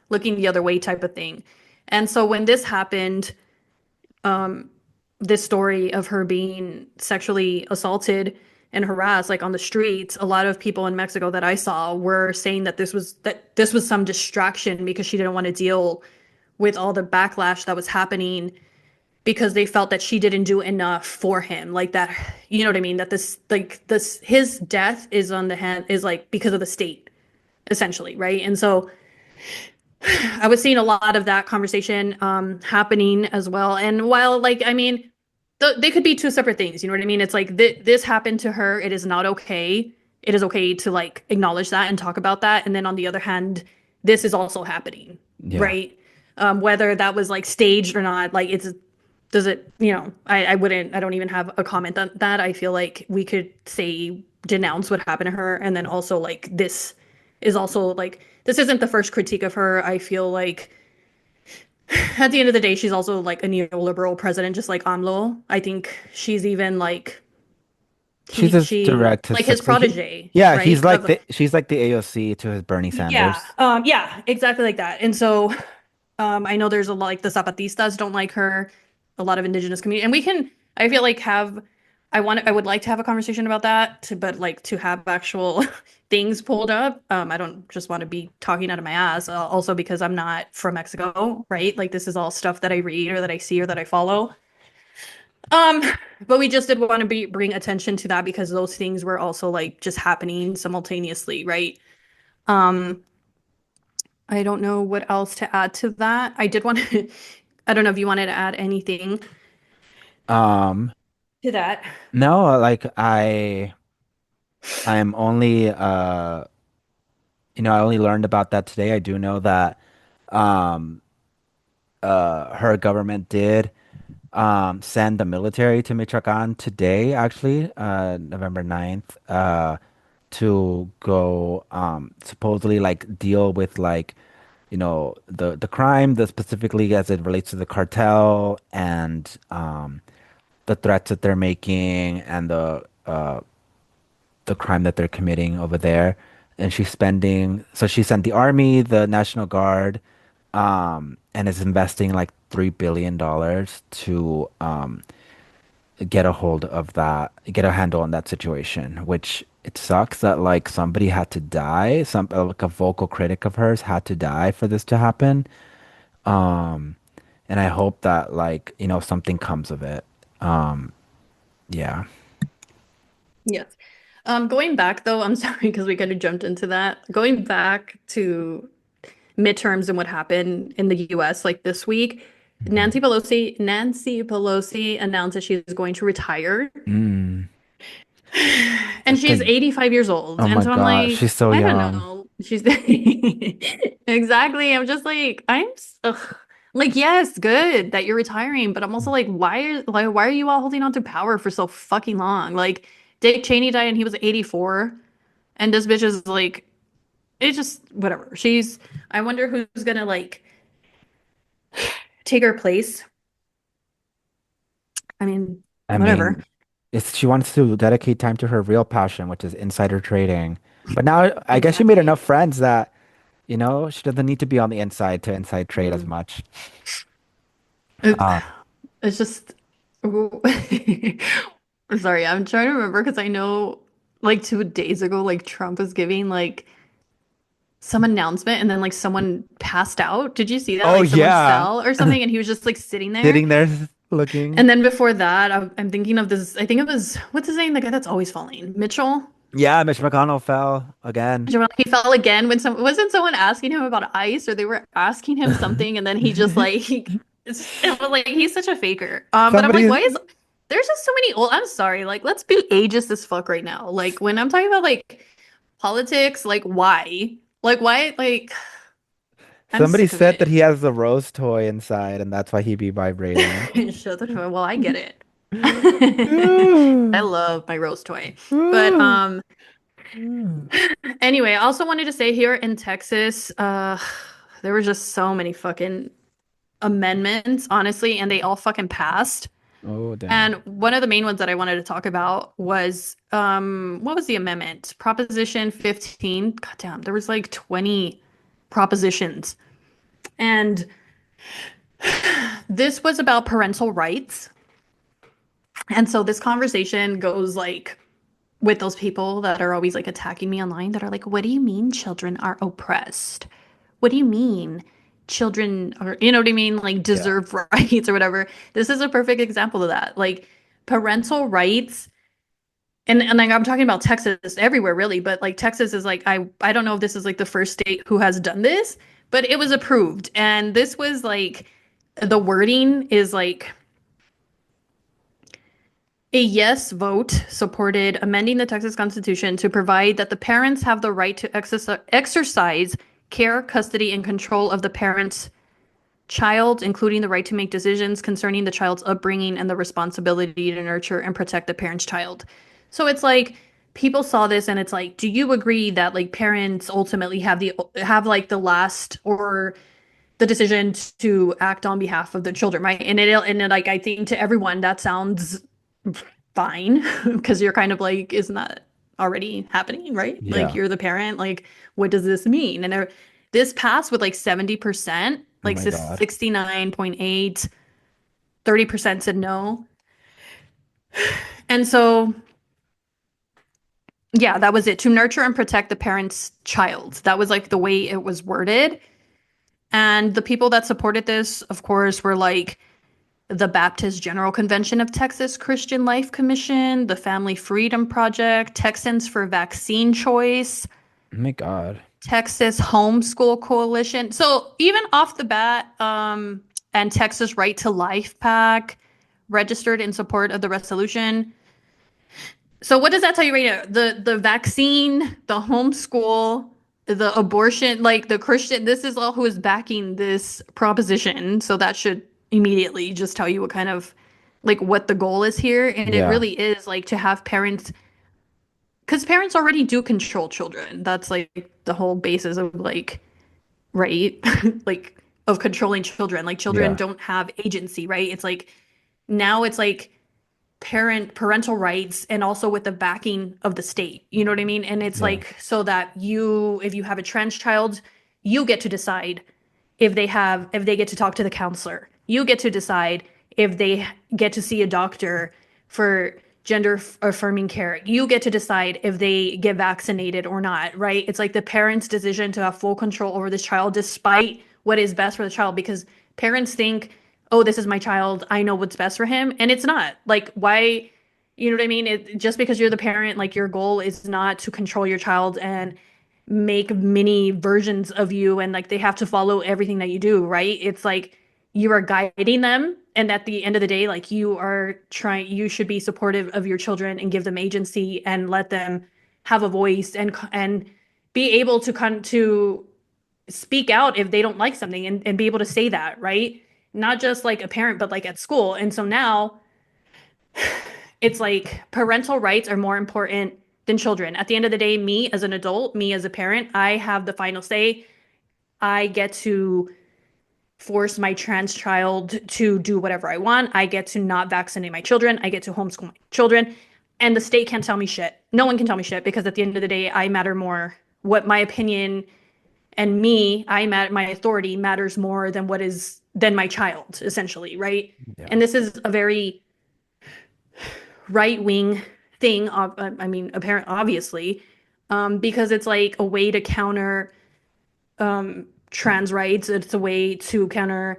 looking the other way type of thing. And so when this happened, this story of her being sexually assaulted and harassed like on the streets, a lot of people in Mexico that I saw were saying that this was some distraction because she didn't want to deal with all the backlash that was happening because they felt that she didn't do enough for him. Like that, you know what I mean? That this his death is on the hand is like because of the state, essentially, right? And so I was seeing a lot of that conversation happening as well. And while, like, I mean, they could be two separate things. You know what I mean? It's like this happened to her. It is not okay. It is okay to like acknowledge that and talk about that. And then on the other hand, this is also happening, Yeah. right? Whether that was like staged or not, like it's does it, I wouldn't, I don't even have a comment on that. I feel like we could say denounce what happened to her. And then also like this is also like this isn't the first critique of her. I feel like at the end of the day, she's also like a neoliberal president, just like AMLO. I think she's even like She's he his she direct his like his success. protege, Yeah, right? Of she's like the AOC to his Bernie yeah, Sanders. yeah, exactly like that. And so I know there's a lot like the Zapatistas don't like her, a lot of indigenous community, and we can. I feel like I would like to have a conversation about that, but like to have actual things pulled up. I don't just want to be talking out of my ass. Also because I'm not from Mexico, right? Like this is all stuff that I read or that I see or that I follow. Um, but we just did want to bring attention to that because those things were also like just happening simultaneously, right? Um, I don't know what else to add to that. I did want to, I don't know if you wanted to add anything Um, to that. no, like I'm only I only learned about that today. I do know that um her government did send the military to Michoacan today, actually, November 9th, to go supposedly like deal with like the crime, the specifically as it relates to the cartel and the threats that they're making and the crime that they're committing over there. And so she sent the army, the National Guard, and is investing like $3 billion to get a hold of that, get a handle on that situation, which it sucks that like somebody had to die, like a vocal critic of hers had to die for this to happen. Um, and I hope that like, something comes of it. Um, yeah. Yes. Going back though, I'm sorry because we kind of jumped into that. Going back to midterms and what happened in the US like this week, Mhm. Nancy Pelosi announced that she's going to retire. Mm. And she's Thank, 85 years old. oh And my so I'm God, like, she's so I don't young. know. She's exactly. I'm just like, ugh. Like, yes, good that you're retiring, but I'm also like, why are you all holding on to power for so fucking long? Like, Dick Cheney died and he was 84, and this bitch is like, it's just whatever. I wonder who's gonna like take her place. I mean, I whatever. mean, she wants to dedicate time to her real passion, which is insider trading. But now I guess she made Exactly. enough friends that, she doesn't need to be on the inside to inside trade as Mm. much. It, Uh, it's just ooh. Sorry, I'm trying to remember because I know like 2 days ago, like Trump was giving like some announcement and then like someone passed out. Did you see that? Oh Like someone yeah. fell or something and he was just like sitting there. Sitting there looking. And then before that, I'm thinking of this. I think it was, what's his name? The guy that's always falling. Mitchell. Yeah, Mitch McConnell fell again. He fell again when wasn't someone asking him about ice or they were asking him something and then he just like it was like he's such a faker. But I'm like, Somebody why is there's just so many old I'm sorry, like let's be ageist as fuck right now. Like when I'm talking about like politics, like why? Like why like I'm somebody sick of said that it. he has the rose toy inside and that's why he'd be vibrating. Shut the door. Well, I get it. I Ooh, love my rose toy. But ooh, ooh. anyway, I also wanted to say here in Texas, there were just so many fucking amendments, honestly, and they all fucking passed. Oh, damn. And one of the main ones that I wanted to talk about was what was the amendment? Proposition 15. God damn, there was like 20 propositions. And this was about parental rights. And so this conversation goes like with those people that are always like attacking me online that are like, what do you mean children are oppressed? What do you mean children are, you know what I mean? Like Yeah. deserve rights or whatever. This is a perfect example of that. Like parental rights. And like I'm talking about Texas everywhere really, but like Texas is like I don't know if this is like the first state who has done this, but it was approved. And this was like the wording is like a yes vote supported amending the Texas Constitution to provide that the parents have the right to exercise care, custody, and control of the parent's child, including the right to make decisions concerning the child's upbringing and the responsibility to nurture and protect the parent's child. So it's like people saw this and it's like, do you agree that like parents ultimately have like the last or the decision to act on behalf of the children, right? And like I think to everyone that sounds fine because you're kind of like, isn't that already happening, right? Like Yeah. you're the parent, like what does this mean? And this passed with like 70%, Oh like my God. 69.8, 30% said no. And so yeah, that was it. To nurture and protect the parent's child. That was like the way it was worded. And the people that supported this, of course, were like the Baptist General Convention of Texas Christian Life Commission, the Family Freedom Project, Texans for Vaccine Choice, Oh my God. Texas Homeschool Coalition. So even off the bat, and Texas Right to Life PAC registered in support of the resolution. So what does that tell you right now? The vaccine, the homeschool, the abortion, like the Christian, this is all who is backing this proposition. So that should immediately just tell you what kind of like what the goal is here. And it Yeah. really is like to have parents because parents already do control children. That's like the whole basis of like, right? Like of controlling children. Like children Yeah. don't have agency, right? It's like now it's like parental rights and also with the backing of the state. You know what I mean? And it's Yeah. like so that you if you have a trans child, you get to decide if they get to talk to the counselor. You get to decide if they get to see a doctor for gender affirming care. You get to decide if they get vaccinated or not, right? It's like the parent's decision to have full control over this child despite what is best for the child because parents think, "Oh, this is my child. I know what's best for him." And it's not. Like why you know what I mean? Just because you're the parent, like your goal is not to control your child and make many versions of you and like they have to follow everything that you do, right? It's like you are guiding them and at the end of the day like you should be supportive of your children and give them agency and let them have a voice and be able to speak out if they don't like something and be able to say that, right? Not just like a parent but like at school. And so now it's like parental rights are more important than children. At the end of the day, me as an adult, me as a parent, I have the final say. I get to force my trans child to do whatever I want. I get to not vaccinate my children. I get to homeschool my children. And the state can't tell me shit. No one can tell me shit because at the end of the day, I matter more. What my opinion and my authority matters more than than my child, essentially, right? Yeah. And this is a very right wing thing. I mean, apparent obviously, because it's like a way to counter. trans rights. It's a way to counter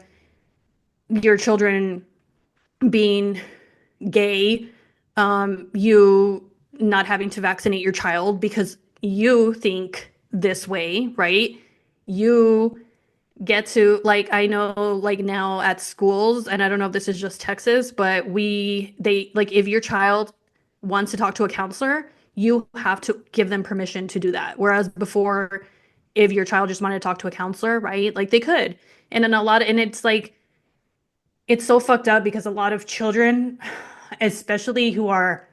your children being gay, you not having to vaccinate your child because you think this way, right? You get to like I know like now at schools, and I don't know if this is just Texas, but they like if your child wants to talk to a counselor, you have to give them permission to do that. Whereas before, if your child just wanted to talk to a counselor, right? Like they could. And then and it's like it's so fucked up because a lot of children, especially who are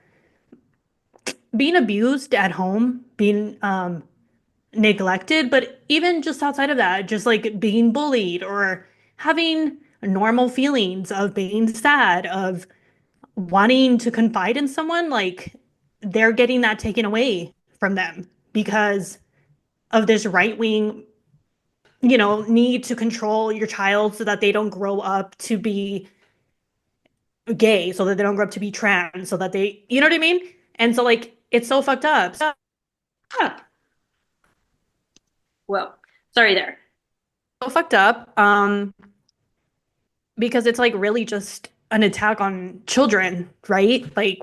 being abused at home, being neglected, but even just outside of that, just like being bullied or having normal feelings of being sad, of wanting to confide in someone, like they're getting that taken away from them because of this right wing, need to control your child so that they don't grow up to be gay, so that they don't grow up to be trans, so that you know what I mean? And so, like, it's so fucked up. Ah, well, sorry there. So fucked up. Because it's like really just an attack on children, right? Like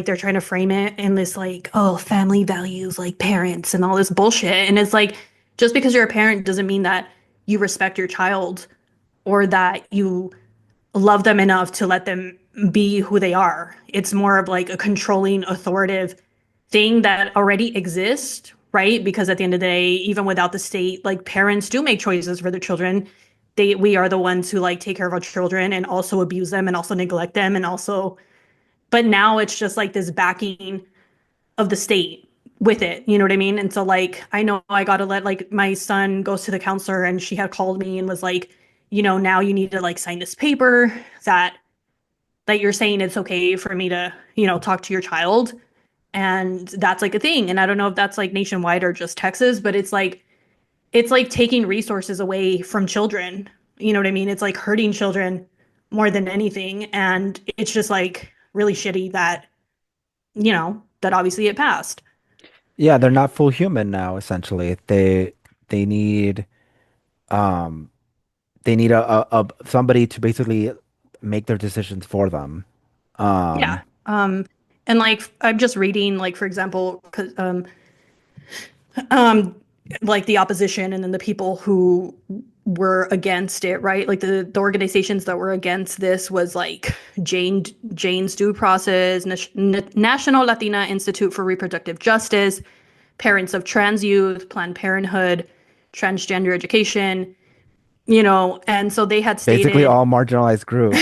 they're trying to frame it in this like, oh, family values, like parents and all this bullshit. And it's like, just because you're a parent doesn't mean that you respect your child or that you love them enough to let them be who they are. It's more of like a controlling, authoritative thing that already exists, right? Because at the end of the day, even without the state, like parents do make choices for their children. We are the ones who like take care of our children and also abuse them and also neglect them and also, but now it's just like this backing of the state with it. You know what I mean? And so like I know I got to let like my son goes to the counselor and she had called me and was like, now you need to like sign this paper that you're saying it's okay for me to, talk to your child. And that's like a thing. And I don't know if that's like nationwide or just Texas, but it's like taking resources away from children. You know what I mean? It's like hurting children more than anything. And it's just like really shitty that, that obviously it passed. Yeah, they're not full human now, essentially. They need um they need a somebody to basically make their decisions for them. Yeah. Um, And like I'm just reading, like for example, 'cause, um, like the opposition and then the people who were against it, right? Like the organizations that were against this was like Jane's Due Process, National Latina Institute for Reproductive Justice, Parents of Trans Youth, Planned Parenthood, Transgender Education, and so they had Basically stated, all marginalized groups.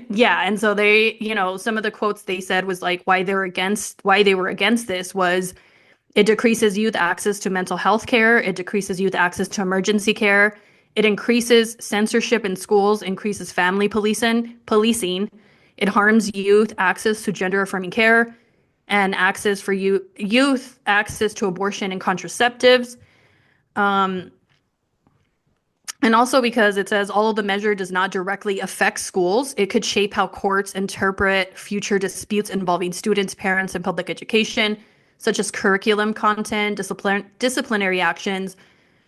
yeah, and so they, some of the quotes they said was like why they were against this was it decreases youth access to mental health care. It decreases youth access to emergency care. It increases censorship in schools, increases family policing. It harms youth access to gender affirming care and access for youth access to abortion and contraceptives. And also because it says all of the measure does not directly affect schools, it could shape how courts interpret future disputes involving students, parents, and public education, such as curriculum content, disciplinary actions,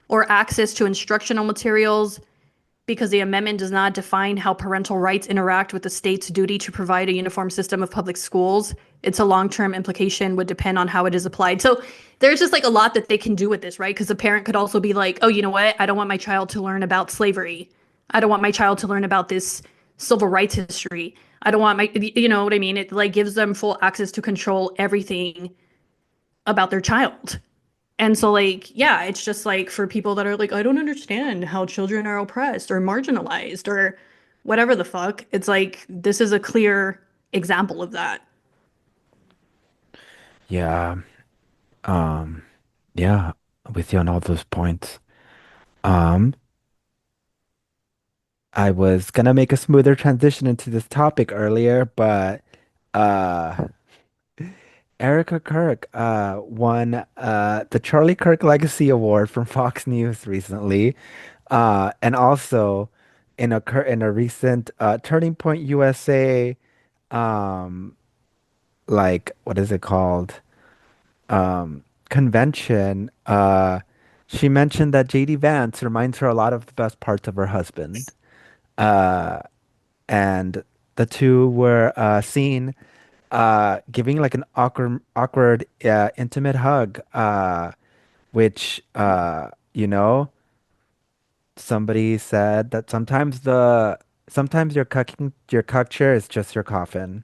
or access to instructional materials, because the amendment does not define how parental rights interact with the state's duty to provide a uniform system of public schools. It's a long-term implication would depend on how it is applied. So there's just like a lot that they can do with this, right? Because a parent could also be like, oh, you know what? I don't want my child to learn about slavery. I don't want my child to learn about this civil rights history. I don't want you know what I mean? It like gives them full access to control everything about their child. And so, like, yeah, it's just like for people that are like, I don't understand how children are oppressed or marginalized or whatever the fuck. It's like, this is a clear example of that. Yeah. Um, yeah, with you on all those points. Um, I was gonna make a smoother transition into this topic earlier, but uh Erika Kirk won the Charlie Kirk Legacy Award from Fox News recently. And also in a recent Turning Point USA like what is it called? Convention. She mentioned that JD Vance reminds her a lot of the best parts of her husband. Uh, and the two were seen giving like an awkward, intimate hug, which, somebody said that sometimes your cuck chair is just your coffin.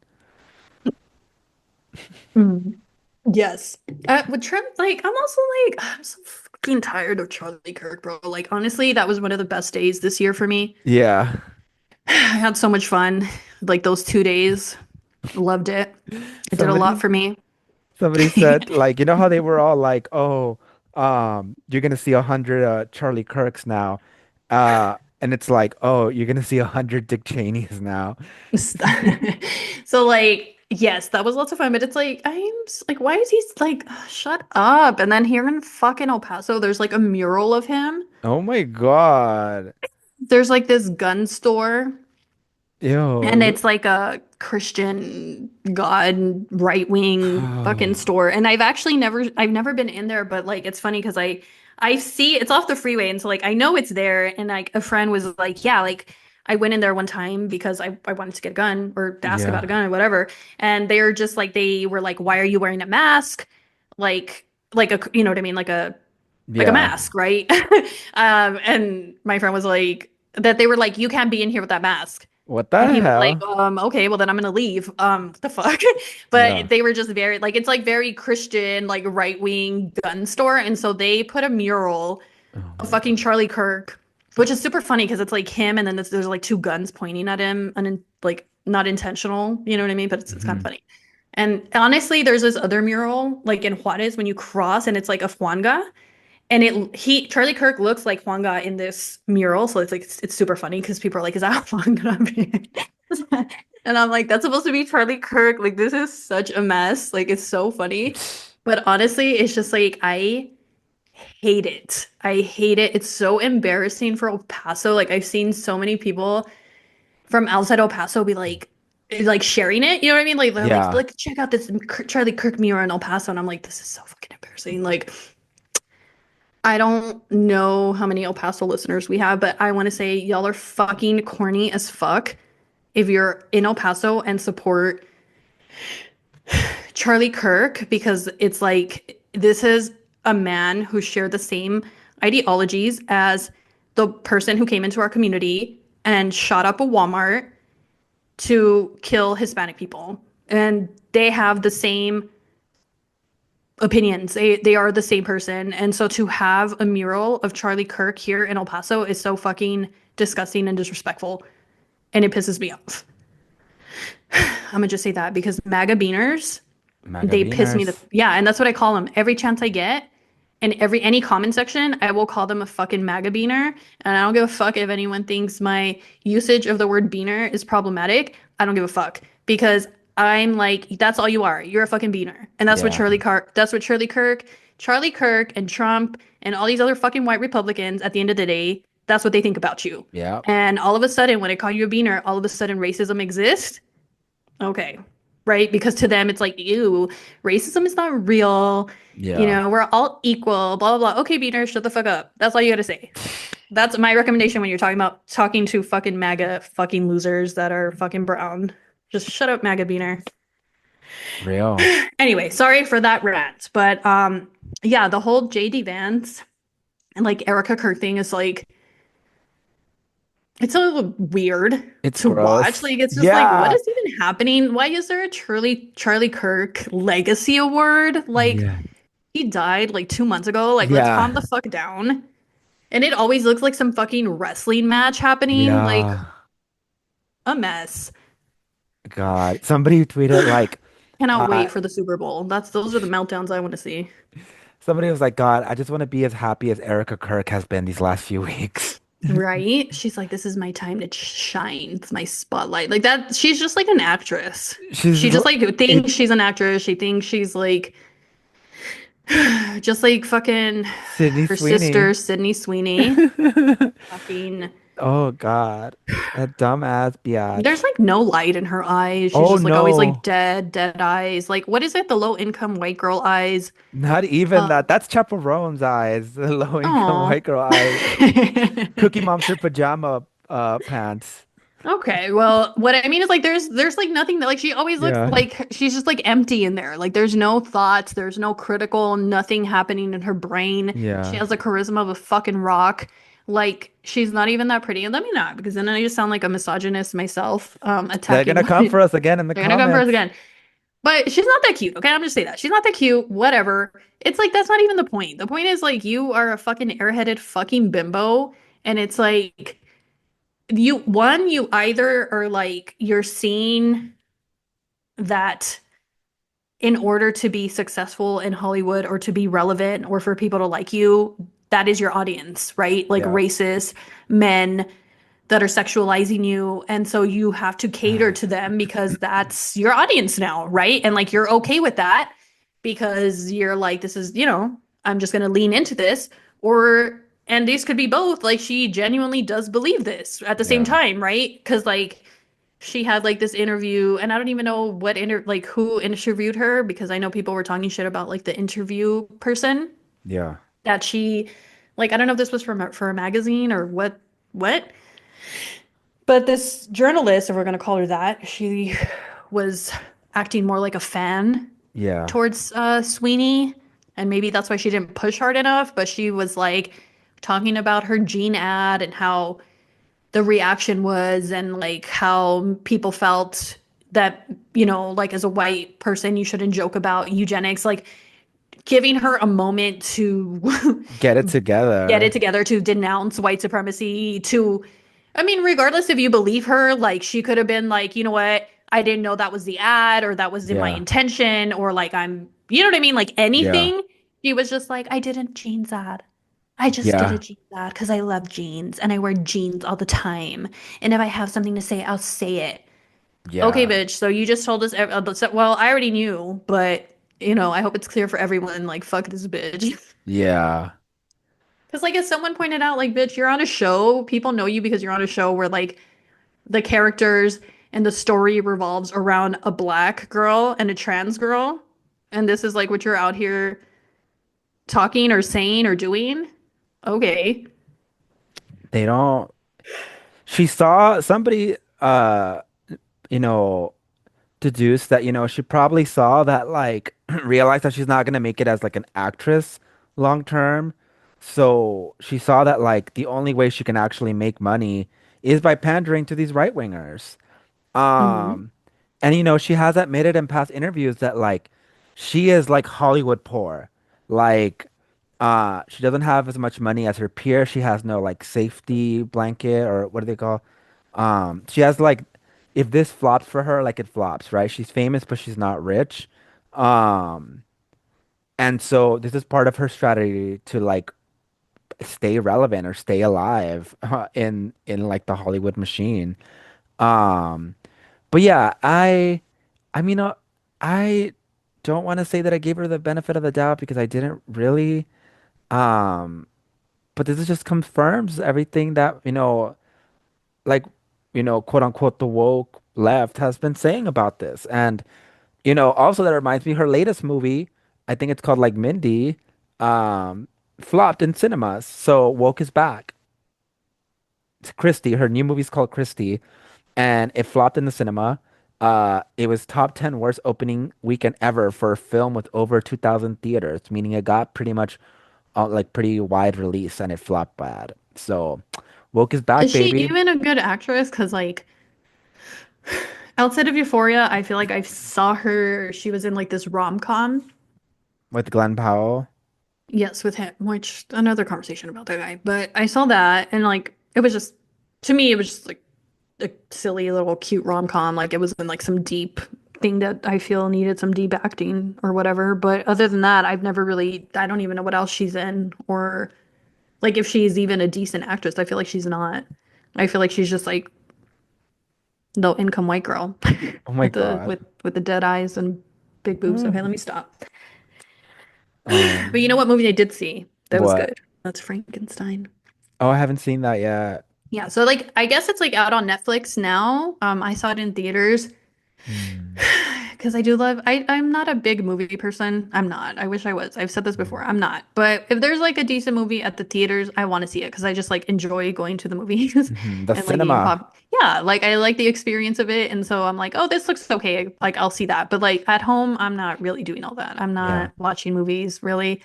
Mm. Yes. With Trent, like, I'm also like, I'm so fucking tired of Charlie Kirk, bro. Like, honestly, that was one of the best days this year for me. Yeah. I had so much fun. Like, those 2 days, loved it. It did a lot Somebody for me. somebody said like, you know how they were all like, "Oh, you're gonna see 100 Charlie Kirks now." And it's like, "Oh, you're gonna see 100 Dick Cheneys now." So, like, yes, that was lots of fun, but it's like, like, why is he like, shut up? And then here in fucking El Paso, there's like a mural of him. Oh my God. There's like this gun store. And Ew. it's like a Christian God right-wing fucking store. And I've never been in there, but like it's funny because I see it's off the freeway and so like I know it's there and like a friend was like, yeah, like I went in there one time because I wanted to get a gun or to ask about a Yeah. gun or whatever. And they were like, why are you wearing a mask? Like a you know what I mean? Like a Yeah. mask, right? And my friend was like that they were like, you can't be in here with that mask. What And the he was like, hell? okay, well then I'm gonna leave. What the fuck? Yeah. But they were just very like it's like very Christian, like right-wing gun store. And so they put a mural Oh of my fucking God. Charlie Kirk, which is super funny because it's like him and then there's like two guns pointing at him and like not intentional, you know what I mean? But it's kind of Hmm. funny. And honestly, there's this other mural like in Juarez when you cross and it's like a Juanga. And Charlie Kirk looks like Huanga in this mural, so it's like it's super funny because people are like, "Is that Huanga?" And I'm like, "That's supposed to be Charlie Kirk." Like this is such a mess. Like it's so funny, but honestly, it's just like I hate it. I hate it. It's so embarrassing for El Paso. Like I've seen so many people from outside El Paso be like sharing it. You know what I mean? Like they're Yeah. like check out this Charlie Kirk mural in El Paso, and I'm like, this is so fucking embarrassing. Like. I don't know how many El Paso listeners we have, but I want to say y'all are fucking corny as fuck if you're in El Paso and support Charlie Kirk because it's like this is a man who shared the same ideologies as the person who came into our community and shot up a Walmart to kill Hispanic people. And they have the same opinions. They are the same person. And so to have a mural of Charlie Kirk here in El Paso is so fucking disgusting and disrespectful. And it pisses me off. I'm gonna just say that because MAGA beaners, they piss me the Magazines. yeah, and that's what I call them. Every chance I get, in any comment section, I will call them a fucking MAGA beaner. And I don't give a fuck if anyone thinks my usage of the word beaner is problematic. I don't give a fuck because I'm like, that's all you are. You're a fucking beaner. And Yeah. that's what Charlie Kirk and Trump and all these other fucking white Republicans at the end of the day, that's what they think about you. Yeah. And all of a sudden, when I call you a beaner, all of a sudden racism exists. Okay. Right? Because to them, it's like, ew, racism is not real. You Yeah. know, we're all equal, blah, blah, blah. Okay, Beaner, shut the fuck up. That's all you gotta say. That's my recommendation when you're talking to fucking MAGA fucking losers that are fucking brown. Just shut up, MAGA Beaner. Real. Anyway, sorry for that rant. But yeah, the whole JD Vance and like Erika Kirk thing is like it's a little weird It's to watch. gross. Like it's just like, what Yeah. is even happening? Why is there a Charlie Kirk Legacy Award? Like Yeah. he died like 2 months ago. Like let's calm the Yeah. fuck down. And it always looks like some fucking wrestling match happening. Like Yeah. a mess. God. Somebody tweeted like, Cannot uh, wait for the Super Bowl. Those are the meltdowns I want to see. somebody was like, God, I just want to be as happy as Erica Kirk has been these last few weeks. Right? She's like, this is my time to shine. It's my spotlight. Like that, she's just like an actress. She's She just like it thinks she's an actress. She thinks she's like just like fucking Sydney her sister, Sweeney. Sydney Sweeney. Fucking. Oh God, that dumbass There's biatch. like no light in her eyes. She's Oh just like always like no, dead eyes. Like what is it? The low income white girl eyes. not even Uh, that. That's Chaperone's eyes, the low income oh. white girl eyes. Cookie Monster pajama pants. Okay, well, what I mean is like there's like nothing that like she always looks Yeah, like she's just like empty in there. Like there's no thoughts, there's no critical, nothing happening in her brain. She yeah. has the charisma of a fucking rock. Like she's not even that pretty. And let me not, because then I just sound like a misogynist myself, They're attacking gonna come women. for us again in the They're gonna come for us comments. again. But she's not that cute. Okay, I'm just saying that. She's not that cute. Whatever. It's like that's not even the point. The point is like you are a fucking airheaded fucking bimbo, and it's like you either are like you're seeing that in order to be successful in Hollywood or to be relevant or for people to like you, that is your audience, right? Like Yeah, racist men that are sexualizing you. And so you have to cater to them because that's your audience now, right? And like you're okay with that because you're like, this is, I'm just going to lean into this. Or, and these could be both. Like she genuinely does believe this at the same yeah, time, right? Because like she had like this interview, and I don't even know like who interviewed her because I know people were talking shit about like the interview person yeah, that she, like, I don't know if this was for a magazine or what. But this journalist, if we're going to call her that, she was acting more like a fan yeah. towards Sweeney. And maybe that's why she didn't push hard enough. But she was like talking about her Gene ad and how the reaction was, and like how people felt that, like as a white person, you shouldn't joke about eugenics. Like giving her a moment to Get it get it together. together to denounce white supremacy to I mean, regardless if you believe her, like she could have been like, you know what, I didn't know that was the ad or that was in my Yeah, intention or like you know what I mean, like yeah, anything. She was just like, I did a jeans ad. I just did a yeah, jeans ad because I love jeans and I wear jeans all the time. And if I have something to say, I'll say it. Okay, yeah, bitch. So you just told us, well, I already knew, but I hope it's clear for everyone. Like, fuck this bitch. yeah. Because, like, as someone pointed out, like, bitch, you're on a show. People know you because you're on a show where, like, the characters and the story revolves around a black girl and a trans girl. And this is, like, what you're out here talking or saying or doing. Okay. They don't. She saw somebody, you know, deduce that, she probably saw that, like, realized that she's not gonna make it as like an actress long term. So she saw that like the only way she can actually make money is by pandering to these right wingers. Hmm. Um, and she has admitted in past interviews that like she is like Hollywood poor. Like, she doesn't have as much money as her peer. She has no like safety blanket, or what do they call? She has like, if this flops for her, like it flops, right? She's famous, but she's not rich. Um, and so this is part of her strategy to like stay relevant or stay alive in like the Hollywood machine. Um, but yeah, I mean, I don't want to say that I gave her the benefit of the doubt because I didn't really. Um, but this is just confirms everything that, like, quote unquote, the woke left has been saying about this. And, also that reminds me, her latest movie, I think it's called like Mindy, um, flopped in cinemas. So woke is back. It's Christie. Her new movie's called Christie, and it flopped in the cinema. It was top 10 worst opening weekend ever for a film with over 2,000 theaters, meaning it got pretty much like pretty wide release and it flopped bad. So, woke is back, Is she baby. even a good actress? Because, like, outside of Euphoria, I feel like I saw her. She was in like this rom-com. With Glenn Powell. Yes, with him, which another conversation about that guy. But I saw that and like it was just to me, it was just like a silly little cute rom-com. Like it wasn't like some deep thing that I feel needed some deep acting or whatever. But other than that, I don't even know what else she's in or like if she's even a decent actress. I feel like she's not. I feel like she's just like low income white girl Oh my with the God. with the dead eyes and big boobs. Okay, let me stop. But you know Um, what movie I did see that was what? good? That's Frankenstein. Oh, I haven't seen that yet. Yeah, so like I guess it's like out on Netflix now. I saw it in theaters. Hmm. Because I do love, I'm not a big movie person. I'm not. I wish I was. I've said this before. I'm not. But if there's like a decent movie at the theaters, I want to see it because I just like enjoy going to the movies Hmm. The and like eating cinema. pop. Yeah, like I like the experience of it. And so I'm like, oh, this looks okay. Like I'll see that. But like at home, I'm not really doing all that. I'm Yeah. not watching movies really.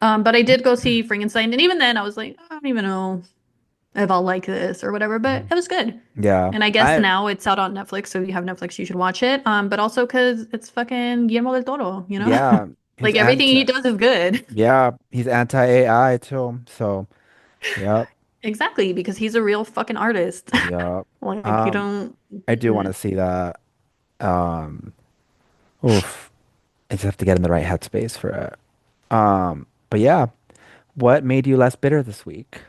But I did go see Frankenstein. And even then I was like, I don't even know if I'll like this or whatever, but Mhm. it was good. Yeah. And I guess I now it's out on Netflix, so if you have Netflix, you should watch it. But also because it's fucking Guillermo del Toro, you know? yeah, he's Like everything anti he does is good. yeah, he's anti-AI too. So, yep. Exactly, because he's a real fucking artist. Yep. Like you Um don't. I do want to see that. Um oof. I just have to get in the right headspace for it. But yeah, what made you less bitter this week?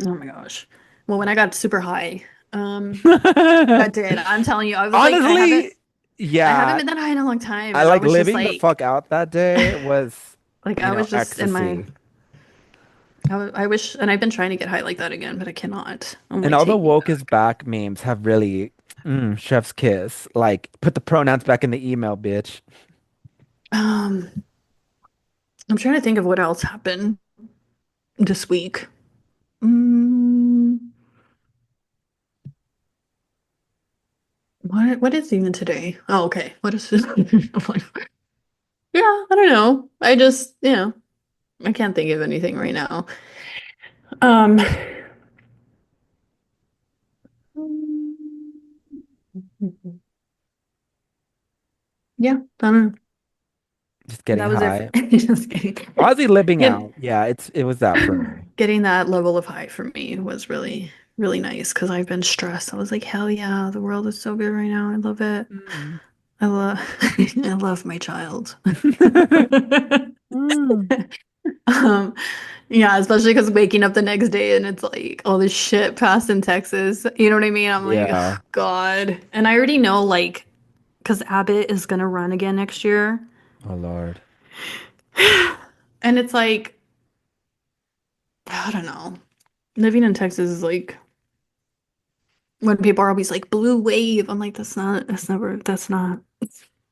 Oh my gosh. Well, when I got super high, that did. I'm telling you, I was like, Honestly, I haven't yeah, been that high in a long time, I and I like was just living the fuck out that day was, like I was just in my. ecstasy. I wish, and I've been trying to get high like that again, but I cannot. I'm And like, all the take me woke is back. back memes have really, chef's kiss. Like, put the pronouns back in the email, bitch. Um, I'm trying to think of what else happened this week. Mm, what is even today? Oh, okay. What is this? Yeah, I don't know. I just, I can't think of anything right now. Um, yeah, I don't know. Just That getting was it for high. just kidding. Honestly, living Get, out. Yeah, it was that for me. getting that level of high for me was really, really nice because I've been stressed. I was like, hell yeah, the world is so good right now. I love it. Mm. I love I love my child. Mm. Um, yeah, especially because waking up the next day and it's like all this shit passed in Texas. You know what I mean? I'm like, Yeah. oh, God. And I already know, like, because Abbott is gonna run again next year. Oh Lord. And it's like, I don't know. Living in Texas is like when people are always like blue wave. I'm like, That's never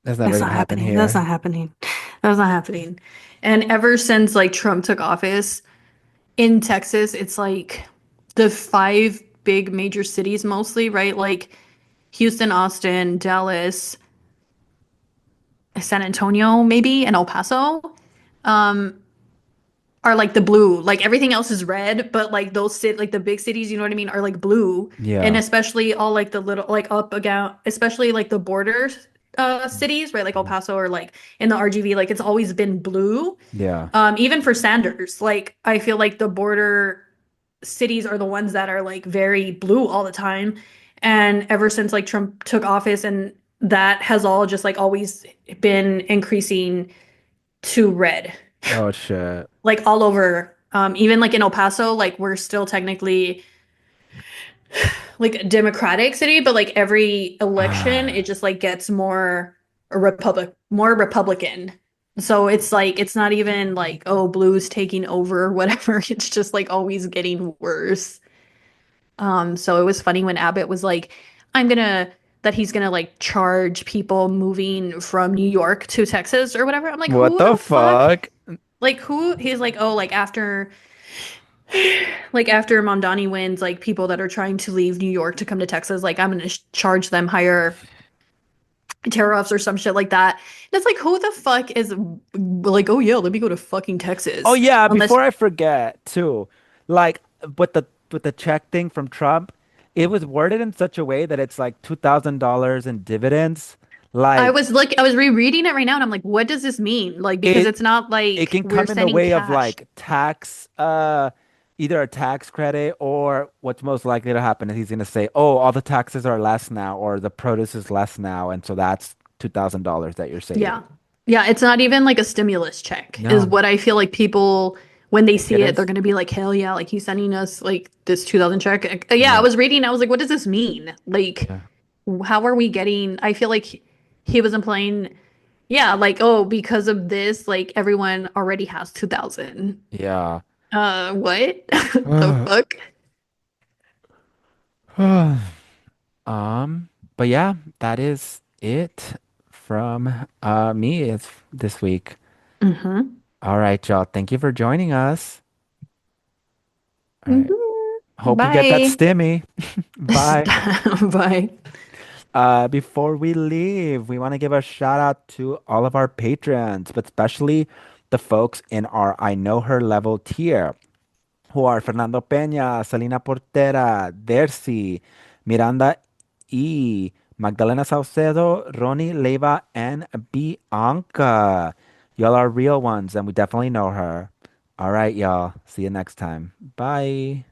that's gonna not happen happening. That's here. not happening. That's not happening. And ever since like Trump took office, in Texas, it's like the five big major cities mostly, right? Like Houston, Austin, Dallas, San Antonio, maybe, and El Paso, um, are like the blue. Like everything else is red, but like like the big cities, you know what I mean, are like blue. And Yeah. especially all like the little like up again, especially like the border cities, right? Like El Mhm. Paso or like in the RGV, like it's always been blue. Yeah. Even for Sanders, like I feel like the border cities are the ones that are like very blue all the time. And ever since like Trump took office and that has all just like always been increasing to red, Oh shit. like all over. Even like in El Paso, like we're still technically like a Democratic city, but like every election, it Ah. just like gets more Republican. So it's like it's not even like oh blue's taking over or whatever. It's just like always getting worse. So it was funny when Abbott was like, I'm gonna that he's gonna like charge people moving from New York to Texas or whatever. I'm like, What who the the fuck? fuck? Like who? He's like, oh, like after Mamdani wins, like people that are trying to leave New York to come to Texas, like I'm gonna charge them higher tariffs or some shit like that. And it's like, who the fuck is like, oh yeah, let me go to fucking Oh Texas. yeah, Unless before I forget too, like with the check thing from Trump, it was worded in such a way that it's like $2,000 in dividends. Like I was rereading it right now and I'm like, what does this mean? Like, because it it's not it like can we're come in the sending way of cash. like tax either a tax credit or what's most likely to happen is he's gonna say, "Oh, all the taxes are less now or the produce is less now," and so that's $2,000 that you're Yeah. saving. Yeah, it's not even like a stimulus check, is No, what I feel like people, when they think it see it, they're is. going to be like, hell yeah, like he's sending us like this 2000 check. Yeah, I Yeah. was reading, I was like, what does this mean? Like, Yeah. how are we getting, I feel like he was implying, yeah, like, oh, because of this, like everyone already has 2000. Yeah. What? The fuck? Um, but yeah, that is it from me it's this week. Mm-hmm. All right, y'all. Thank you for joining us. All right. Mm-hmm. Hope you get that Bye. stimmy. Bye. Bye. Before we leave, we want to give a shout out to all of our patrons, but especially the folks in our I Know Her level tier, who are Fernando Peña, Selena Portera, Dercy, Miranda E, Magdalena Saucedo, Ronnie Leiva, and Bianca. Y'all are real ones, and we definitely know her. All right, y'all. See you next time. Bye.